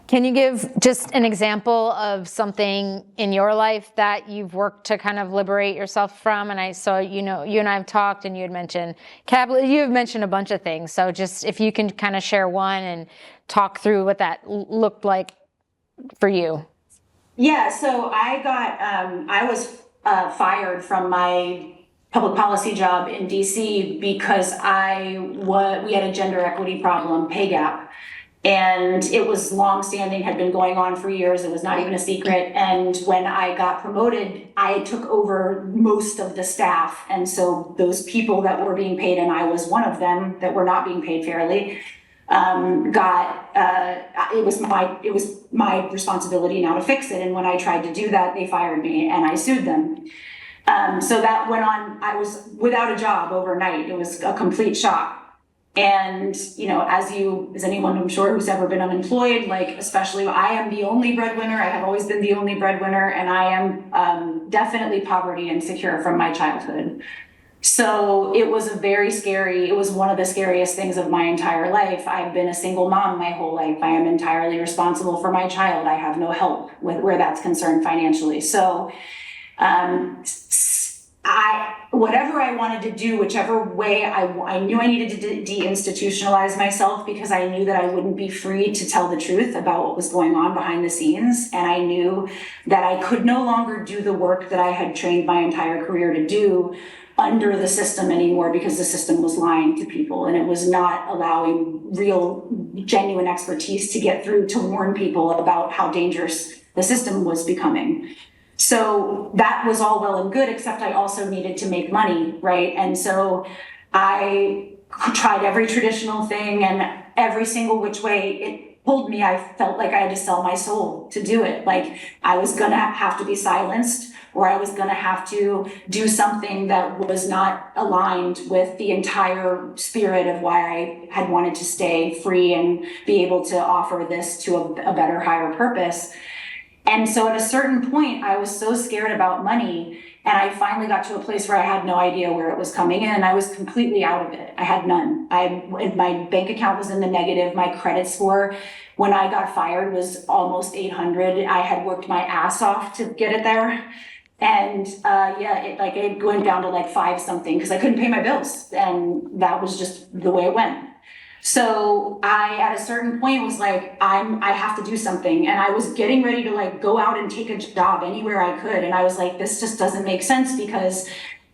Can you give just an example of something in your life that you've worked to kind of liberate yourself from? And I saw, you and I have talked, and you had mentioned you have mentioned a bunch of things. So just if you can kind of share one and talk through what that looked like for you. Yeah, so I was fired from my public policy job in DC because we had a gender equity problem, pay gap. And it was longstanding, had been going on for years. It was not even a secret. And when I got promoted, I took over most of the staff. And so those people that were being paid, and I was one of them that were not being paid fairly, it was my responsibility now to fix it. And when I tried to do that, they fired me and I sued them. So that went on. I was without a job overnight. It was a complete shock. And, as anyone I'm sure who's ever been unemployed, especially I am the only breadwinner. I have always been the only breadwinner, and I am definitely poverty insecure from my childhood. So it was it was one of the scariest things of my entire life. I've been a single mom my whole life. I am entirely responsible for my child. I have no help where that's concerned financially. So, whatever I wanted to do, whichever way I knew I needed to deinstitutionalize myself, because I knew that I wouldn't be free to tell the truth about what was going on behind the scenes. And I knew that I could no longer do the work that I had trained my entire career to do under the system anymore, because the system was lying to people and it was not allowing real, genuine expertise to get through to warn people about how dangerous the system was becoming. So that was all well and good, except I also needed to make money, right? And so I tried every traditional thing, and every single which way it pulled me, I felt like I had to sell my soul to do it. Like I was gonna have to be silenced, or I was gonna have to do something that was not aligned with the entire spirit of why I had wanted to stay free and be able to offer this to a better, higher purpose. And so at a certain point, I was so scared about money, and I finally got to a place where I had no idea where it was coming in, and I was completely out of it. I had none. My bank account was in the negative. My credit score, when I got fired, was almost 800. I had worked my ass off to get it there. And it went down to like 5 something because I couldn't pay my bills, and that was just the way it went. So I, at a certain point, was like, I have to do something. And I was getting ready to like go out and take a job anywhere I could. And I was like, this just doesn't make sense, because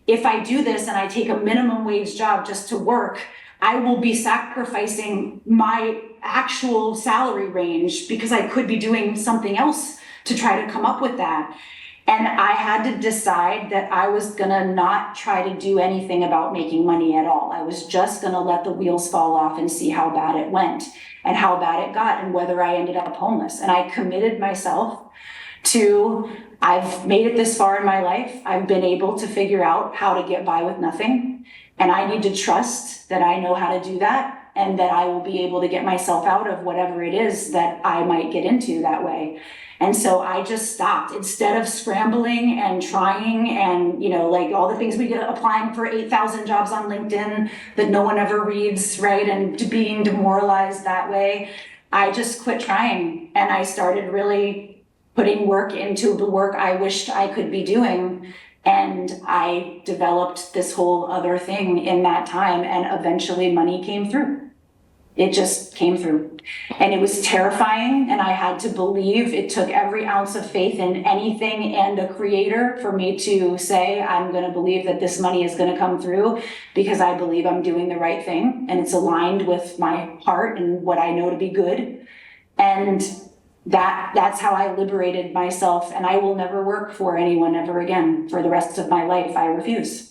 if I do this and I take a minimum wage job just to work, I will be sacrificing my actual salary range because I could be doing something else to try to come up with that. And I had to decide that I was gonna not try to do anything about making money at all. I was just gonna let the wheels fall off and see how bad it went and how bad it got and whether I ended up homeless. And I committed myself to, I've made it this far in my life. I've been able to figure out how to get by with nothing. And I need to trust that I know how to do that, and that I will be able to get myself out of whatever it is that I might get into that way. And so I just stopped. Instead of scrambling and trying and, like all the things we get, applying for 8,000 jobs on LinkedIn that no one ever reads, right? And being demoralized that way, I just quit trying. And I started really putting work into the work I wished I could be doing. And I developed this whole other thing in that time. And eventually money came through. It just came through, and it was terrifying, and I had to believe. It took every ounce of faith in anything and a creator for me to say, I'm going to believe that this money is going to come through, because I believe I'm doing the right thing and it's aligned with my heart and what I know to be good. And that's how I liberated myself. And I will never work for anyone ever again for the rest of my life. I refuse.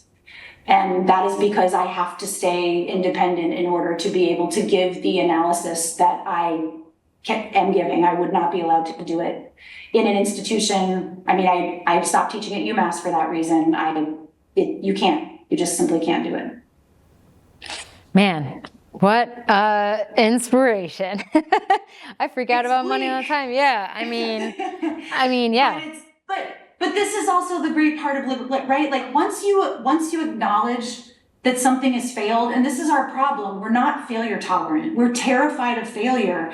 And that is because I have to stay independent in order to be able to give the analysis that I am giving. I would not be allowed to do it in an institution. I mean, I stopped teaching at UMass for that reason. You just simply can't do it. Man, what inspiration. I freak out about money all the time. Yeah, I mean, yeah. But this is also the great part of, right? Like once you acknowledge that something has failed, and this is our problem, we're not failure tolerant. We're terrified of failure.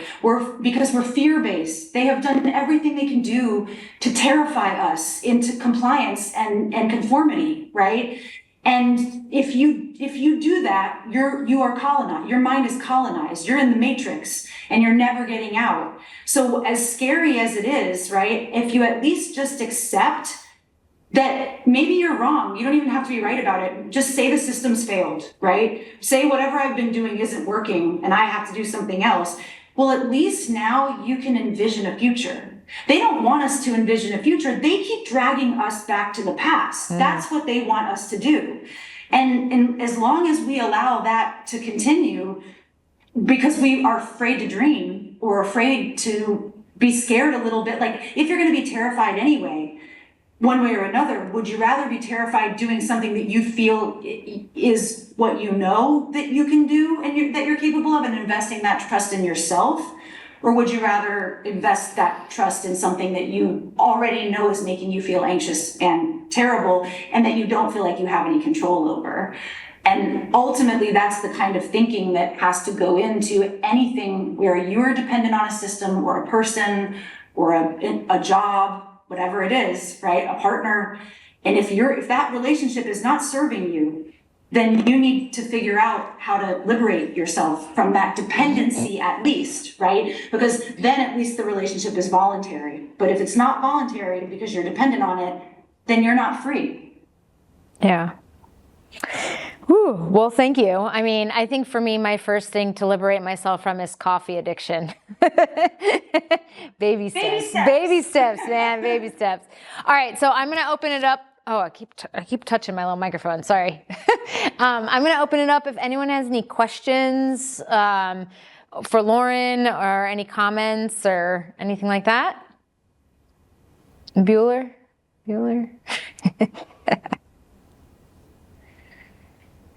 Because we're fear-based. They have done everything they can do to terrify us into compliance and conformity, right? And if you do that, you are colonized. Your mind is colonized. You're in the matrix and you're never getting out. So as scary as it is, right? If you at least just accept that maybe you're wrong, you don't even have to be right about it. Just say the system's failed, right? Say whatever I've been doing isn't working and I have to do something else. Well, at least now you can envision a future. They don't want us to envision a future. They keep dragging us back to the past. That's what they want us to do. And as long as we allow that to continue, because we are afraid to dream or afraid to be scared a little bit, like if you're going to be terrified anyway, one way or another, would you rather be terrified doing something that you feel is what you know that you can do and that you're capable of, and investing that trust in yourself? Or would you rather invest that trust in something that you already know is making you feel anxious and terrible and that you don't feel like you have any control over? And ultimately, that's the kind of thinking that has to go into anything where you're dependent on a system or a person or a job, whatever it is, right? A partner. And if that relationship is not serving you, then you need to figure out how to liberate yourself from that dependency at least, right? Because then at least the relationship is voluntary. But if it's not voluntary because you're dependent on it, then you're not free. Yeah. Whew. Well, thank you. I mean, I think for me, my first thing to liberate myself from is coffee addiction. Baby steps. Baby steps, man. Baby steps. All right, so I'm going to open it up. Oh, I keep touching my little microphone. Sorry. I'm going to open it up if anyone has any questions for Lauren or any comments or anything like that. Bueller?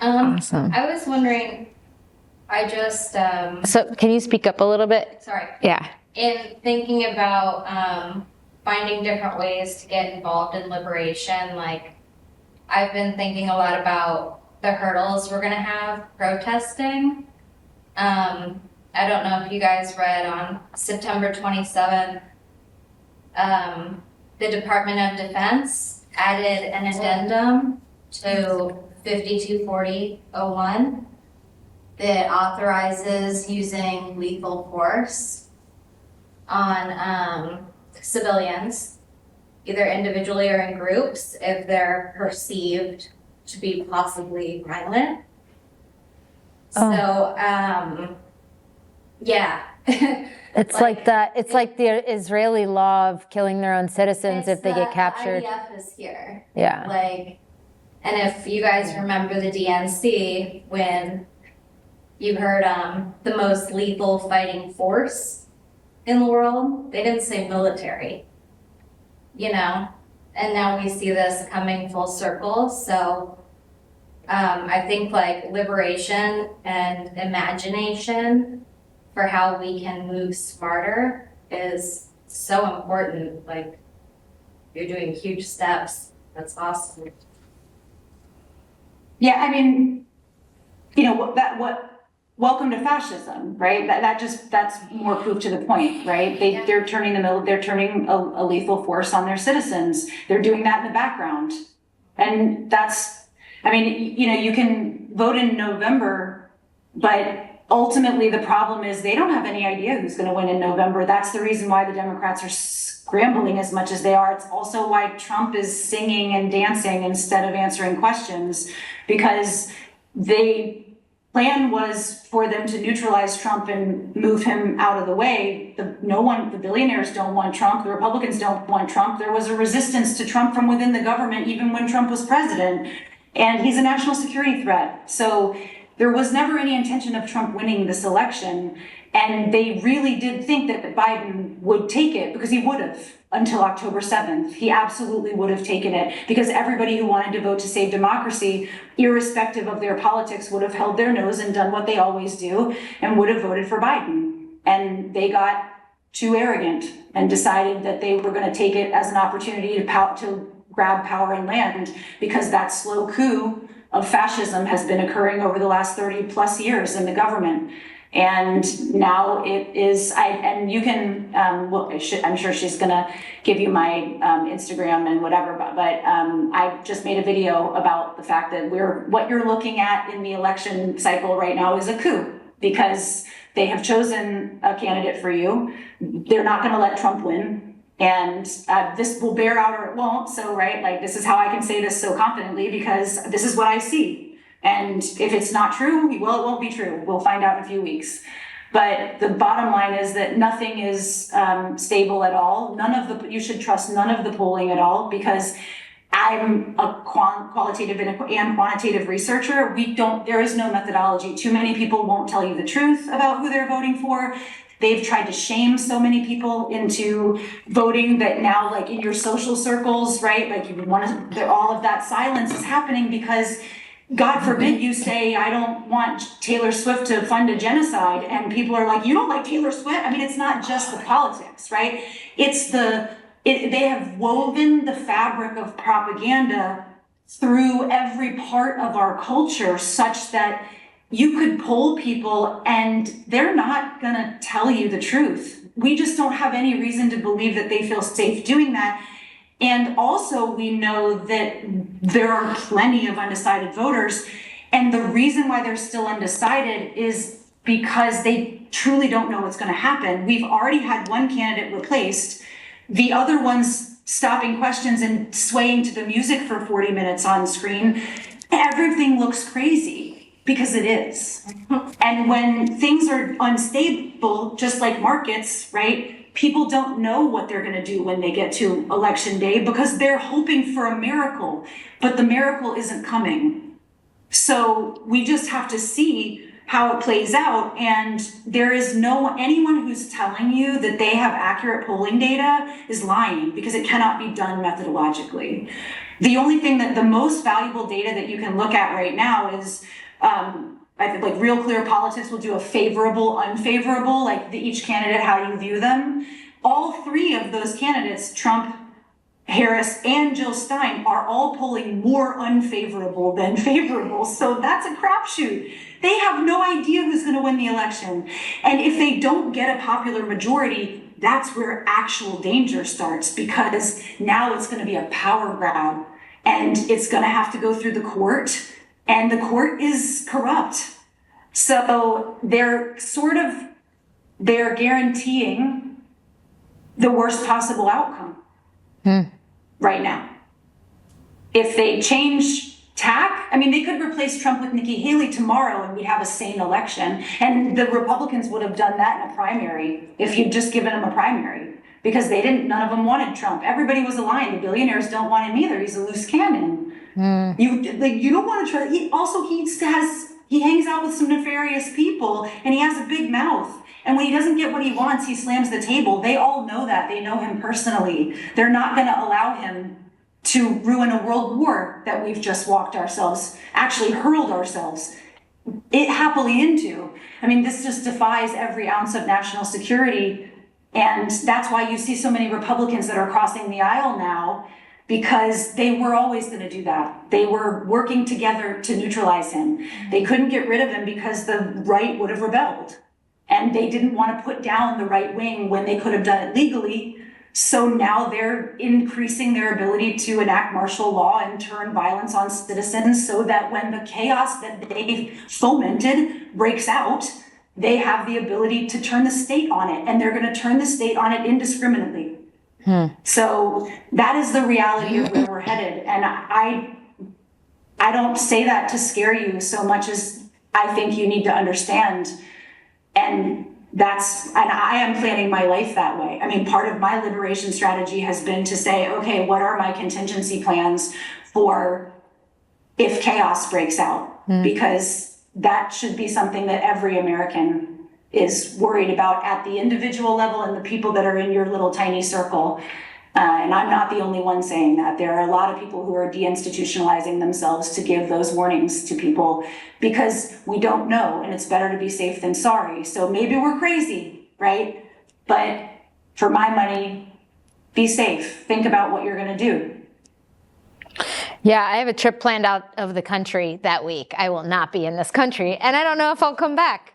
Awesome. I was wondering, I just, So can you speak up a little bit? sorry, Yeah. in thinking about finding different ways to get involved in liberation, like I've been thinking a lot about the hurdles we're gonna have protesting. I don't know if you guys read on September 27th, the Department of Defense added an addendum to 5240-01 that authorizes using lethal force on civilians, either individually or in groups, if they're perceived to be possibly violent. So, yeah. It's like the Israeli law of killing their own citizens if they get captured. The IDF is here. Yeah. Like, and if you guys remember the DNC, when you heard the most lethal fighting force in the world, they didn't say military, you know? And now we see this coming full circle. So I think like liberation and imagination for how we can move smarter is so important. Like, you're doing huge steps. That's awesome. Yeah, I mean, you know, welcome to fascism, right? That's more proof to the point, right? They're turning a lethal force on their citizens. They're doing that in the background. And I mean, you know, you can vote in November, but ultimately the problem is they don't have any idea who's going to win in November. That's the reason why the Democrats are scrambling as much as they are. It's also why Trump is singing and dancing instead of answering questions, because the plan was for them to neutralize Trump and move him out of the way. The billionaires don't want Trump. The Republicans don't want Trump. There was a resistance to Trump from within the government, even when Trump was president. And he's a national security threat. So there was never any intention of Trump winning this election. And they really did think that Biden would take it, because he would have until October 7th. He absolutely would have taken it, because everybody who wanted to vote to save democracy, irrespective of their politics, would have held their nose and done what they always do and would have voted for Biden. And they got too arrogant and decided that they were going to take it as an opportunity to grab power and land, because that slow coup of fascism has been occurring over the last 30 plus years in the government. And now it is, and you can, I'm sure she's gonna give you my Instagram and whatever, but I just made a video about the fact that what you're looking at in the election cycle right now is a coup, because they have chosen a candidate for you. They're not gonna let Trump win. And this will bear out or it won't. So, right, like, this is how I can say this so confidently, because this is what I see. And if it's not true, well, it won't be true. We'll find out in a few weeks. But the bottom line is that nothing is stable at all. You should trust none of the polling at all, because I'm a qualitative and quantitative researcher. There is no methodology. Too many people won't tell you the truth about who they're voting for. They've tried to shame so many people into voting that now, like, in your social circles, right? Like, all of that silence is happening because, God forbid, you say, I don't want Taylor Swift to fund a genocide. And people are like, you don't like Taylor Swift? I mean, it's not just the politics, right? They have woven the fabric of propaganda through every part of our culture, such that you could poll people and they're not gonna tell you the truth. We just don't have any reason to believe that they feel safe doing that. And also, we know that there are plenty of undecided voters. And the reason why they're still undecided is because they truly don't know what's gonna happen. We've already had one candidate replaced. The other one's stopping questions and swaying to the music for 40 minutes on screen. everything looks crazy because it is. And when things are unstable, just like markets, right? People don't know what they're going to do when they get to election day because they're hoping for a miracle, but the miracle isn't coming. So we just have to see how it plays out. And there is anyone who's telling you that they have accurate polling data is lying, because it cannot be done methodologically. The only thing that the most valuable data that you can look at right now is, I think like Real Clear Politics will do a favorable, unfavorable, like each candidate, how you view them. All three of those candidates, Trump, Harris, and Jill Stein, are all polling more unfavorable than favorable. So that's a crapshoot. They have no idea who's going to win the election. And if they don't get a popular majority, that's where actual danger starts, because now it's going to be a power grab, and it's going to have to go through the court, and the court is corrupt. So they're guaranteeing the worst possible outcome right now. If they change tack, I mean, they could replace Trump with Nikki Haley tomorrow and we'd have a sane election. And the Republicans would have done that in a primary if you'd just given them a primary, because none of them wanted Trump. Everybody was aligned. The billionaires don't want him either. He's a loose cannon. You don't want to try. He hangs out with some nefarious people, and he has a big mouth. And when he doesn't get what he wants, he slams the table. They all know that. They know him personally. They're not going to allow him to ruin a world war that we've just hurled ourselves happily into. I mean, this just defies every ounce of national security. And that's why you see so many Republicans that are crossing the aisle now, because they were always going to do that. They were working together to neutralize him. They couldn't get rid of him because the right would have rebelled. And they didn't want to put down the right wing when they could have done it legally. So now they're increasing their ability to enact martial law and turn violence on citizens, so that when the chaos that they've fomented breaks out, they have the ability to turn the state on it. And they're going to turn the state on it indiscriminately. So that is the reality of where we're headed. And I don't say that to scare you so much as I think you need to understand. And I am planning my life that way. I mean, part of my liberation strategy has been to say, okay, what are my contingency plans for if chaos breaks out? Because that should be something that every American is worried about at the individual level and the people that are in your little tiny circle. And I'm not the only one saying that. There are a lot of people who are deinstitutionalizing themselves to give those warnings to people, because we don't know, and it's better to be safe than sorry. So maybe we're crazy, right? But for my money, be safe. Think about what you're going to do. Yeah, I have a trip planned out of the country that week. I will not be in this country, and I don't know if I'll come back.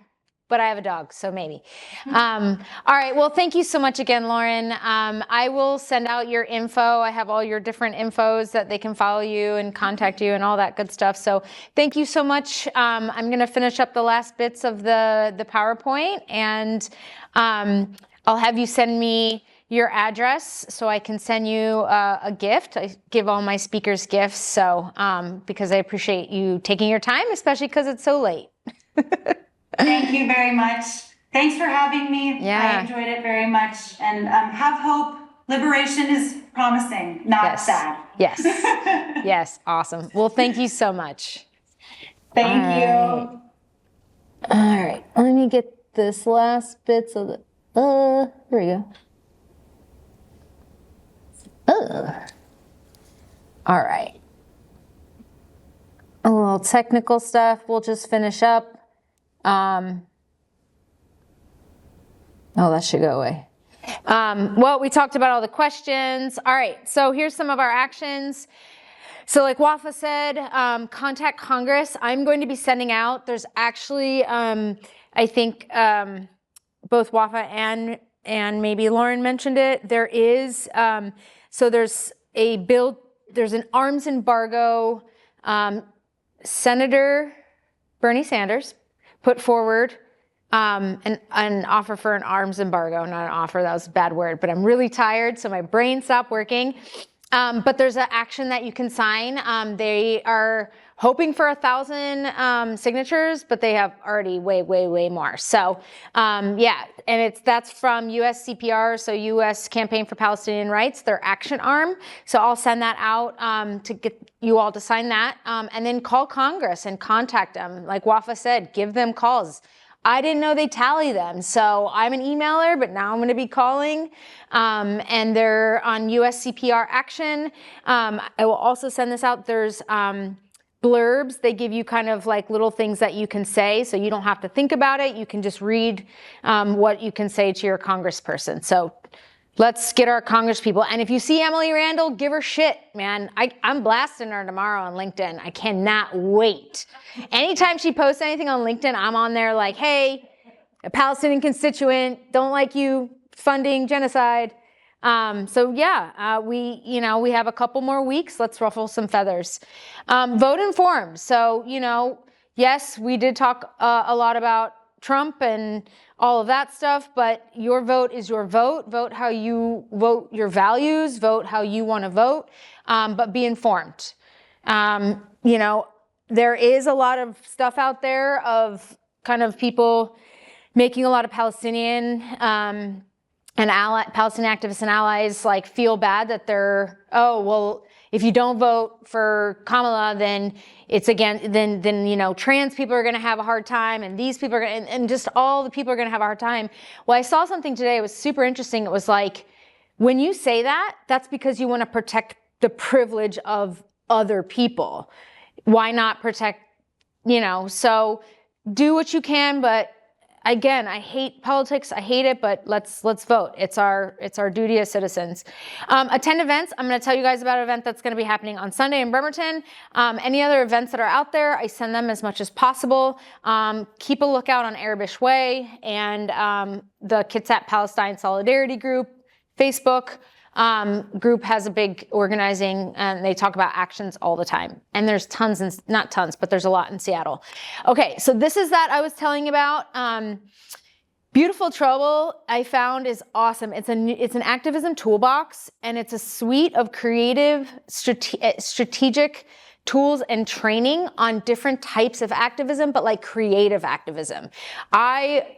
But I have a dog, so maybe. All right, well, thank you so much again, Lauren. I will send out your info. I have all your different infos that they can follow you and contact you and all that good stuff. So thank you so much. I'm going to finish up the last bits of the PowerPoint, and I'll have you send me your address so I can send you a gift. I give all my speakers gifts, so because I appreciate you taking your time, especially because it's so late. Thank you very much. Thanks for having me. Yeah. I enjoyed it very much. And have hope. Liberation is promising, not sad. Yes. Yes. Awesome. Well, thank you so much. Thank you. All right. Let me get this last bits of the, here we go. All right. A little technical stuff. We'll just finish up. Oh, that should go away. Well, we talked about all the questions. All right, so here's some of our actions. So like Wafa said, contact Congress. I'm going to be sending out, there's actually, I think both Wafa and maybe Lauren mentioned it, there is, so there's a bill, there's an arms embargo. Senator Bernie Sanders put forward an offer for an arms embargo, not an offer, that was a bad word, but I'm really tired, so my brain stopped working. But there's an action that you can sign. They are hoping for 1,000 signatures, but they have already way more. So yeah, and that's from USCPR, so U.S. Campaign for Palestinian Rights, their action arm. So I'll send that out to get you all to sign that, and then call Congress and contact them. Like Wafa said, give them calls. I didn't know they tally them, so I'm an emailer, but now I'm going to be calling, and they're on USCPR Action. I will also send this out. There's blurbs. They give you kind of like little things that you can say, so you don't have to think about it. You can just read what you can say to your congressperson. So let's get our Congress people. And if you see Emily Randall, give her shit, man. I'm blasting her tomorrow on LinkedIn. I cannot wait. Anytime she posts anything on LinkedIn, I'm on there like, hey, a Palestinian constituent, don't like you funding genocide. So yeah, we have a couple more weeks. Let's ruffle some feathers. Vote informed. So, yes, we did talk a lot about Trump and all of that stuff, but your vote is your vote. Vote how you vote your values, vote how you want to vote, but be informed. There is a lot of stuff out there of kind of people making a lot of Palestinian Palestinian activists and allies like feel bad that they're, if you don't vote for Kamala, then it's then trans people are going to have a hard time, and these people are going to, and just all the people are going to have a hard time. Well, I saw something today. It was super interesting. It was like, when you say that, that's because you want to protect the privilege of other people. Why not protect, so do what you can, but again, I hate politics. I hate it, but let's vote. It's our duty as citizens. Attend events. I'm going to tell you guys about an event that's going to be happening on Sunday in Bremerton. Any other events that are out there, I send them as much as possible. Keep a lookout on Arabish Way and the Kitsap Palestine Solidarity Group, Facebook. Group has a big organizing, and they talk about actions all the time. And there's not tons, but there's a lot in Seattle. Okay, so this is that I was telling you about. Beautiful Trouble, I found, is awesome. It's an activism toolbox, and it's a suite of creative, strategic tools and training on different types of activism, but like creative activism. I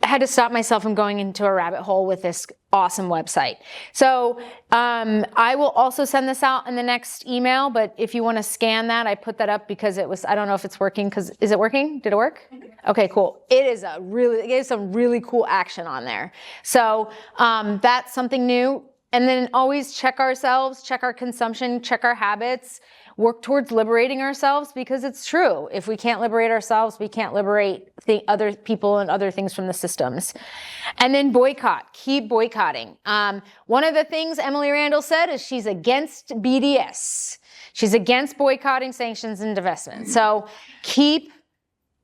had to stop myself from going into a rabbit hole with this awesome website. So I will also send this out in the next email, but if you want to scan that, I put that up because I don't know if it's working, is it working? Did it work? Okay, cool. It is some really cool action on there. So that's something new. And then always check ourselves, check our consumption, check our habits, work towards liberating ourselves, because it's true. If we can't liberate ourselves, we can't liberate other people and other things from the systems. And then boycott, keep boycotting. One of the things Emily Randall said is she's against BDS. She's against boycotting, sanctions, and divestment. So keep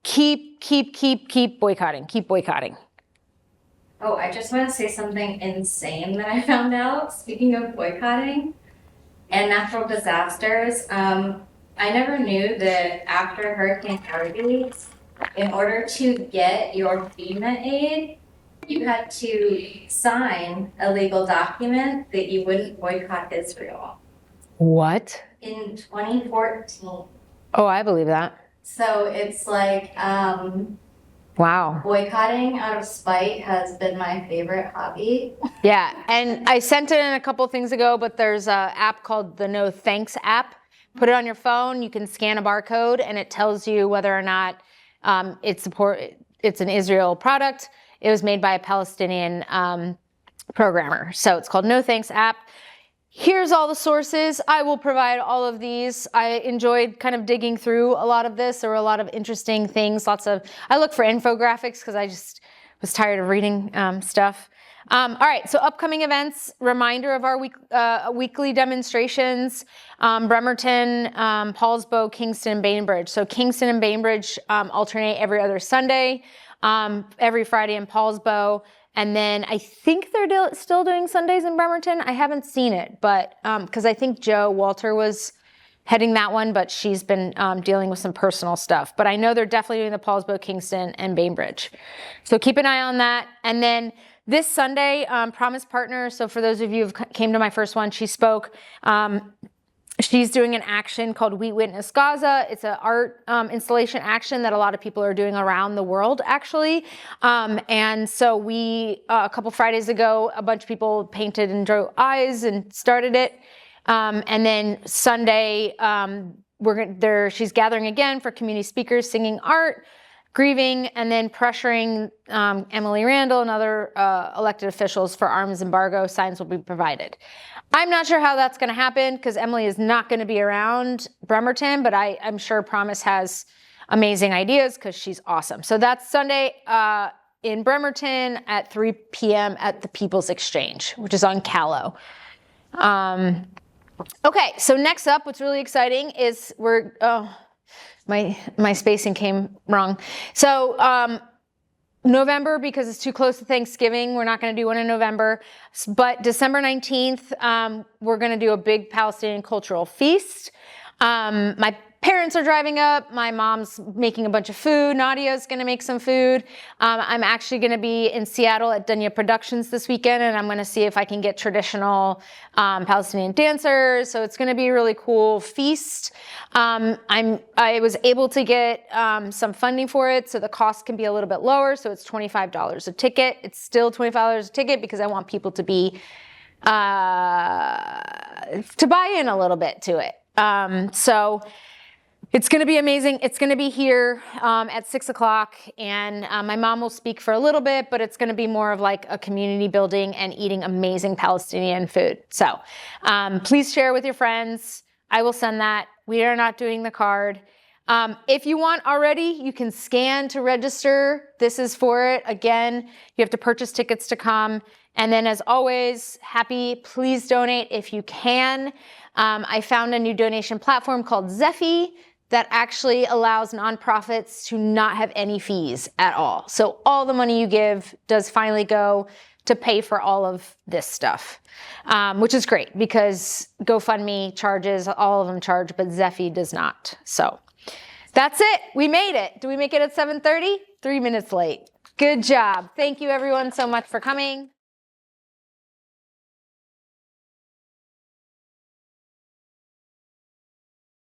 boycotting, keep boycotting. Oh, I just want to say something insane that I found out. Speaking of boycotting and natural disasters, I never knew that after Hurricane Harvey, in order to get your FEMA aid, you had to sign a legal document that you wouldn't boycott Israel. What? In 2014. Oh, I believe that. So it's like, wow. boycotting out of spite has been my favorite hobby. Yeah, and I sent it in a couple things ago, but there's an app called the No Thanks app. Put it on your phone, you can scan a barcode, and it tells you whether or not it's an Israel product. It was made by a Palestinian programmer. So it's called No Thanks app. Here's all the sources. I will provide all of these. I enjoyed kind of digging through a lot of this. There were a lot of interesting things. I look for infographics because I just was tired of reading stuff. All right, so upcoming events, reminder of our weekly demonstrations, Bremerton, Paulsbo, Kingston, and Bainbridge. So Kingston and Bainbridge alternate every other Sunday, every Friday in Paulsbo. And then I think they're still doing Sundays in Bremerton. I haven't seen it, but because I think Joe Walter was heading that one, but she's been dealing with some personal stuff. But I know they're definitely doing the Paulsbo, Kingston, and Bainbridge. So keep an eye on that. And then this Sunday, Promise Partner. So for those of you who came to my first one, she spoke. She's doing an action called We Witness Gaza. It's an art installation action that a lot of people are doing around the world, actually. And so we, a couple Fridays ago, a bunch of people painted and drew eyes and started it. And then Sunday, she's gathering again for community speakers, singing art, grieving, and then pressuring Emily Randall and other elected officials for arms embargo. Signs will be provided. I'm not sure how that's going to happen because Emily is not going to be around Bremerton, but I'm sure Promise has amazing ideas because she's awesome. So that's Sunday in Bremerton at 3 p.m. at the People's Exchange, which is on Callow. Okay, so next up, what's really exciting is my spacing came wrong. So November, because it's too close to Thanksgiving, we're not going to do one in November. But December 19th, we're going to do a big Palestinian cultural feast. My parents are driving up. My mom's making a bunch of food. Nadia's going to make some food. I'm actually going to be in Seattle at Dunya Productions this weekend, and I'm going to see if I can get traditional Palestinian dancers. So it's going to be a really cool feast. I was able to get some funding for it, so the cost can be a little bit lower. So it's $25 a ticket. It's still $25 a ticket because I want people to be to buy in a little bit to it. So it's going to be amazing. It's going to be here at 6 o'clock, and my mom will speak for a little bit, but it's going to be more of like a community building and eating amazing Palestinian food. So please share with your friends. I will send that. We are not doing the card. If you want already, you can scan to register. This is for it. Again, you have to purchase tickets to come. And then as always, please donate if you can. I found a new donation platform called Zephy that actually allows nonprofits to not have any fees at all. So all the money you give does finally go to pay for all of this stuff, which is great because GoFundMe charges, all of them charge, but Zephy does not. So that's it. We made it. Do we make it at 7:30? 3 minutes late. Good job. Thank you everyone so much for coming.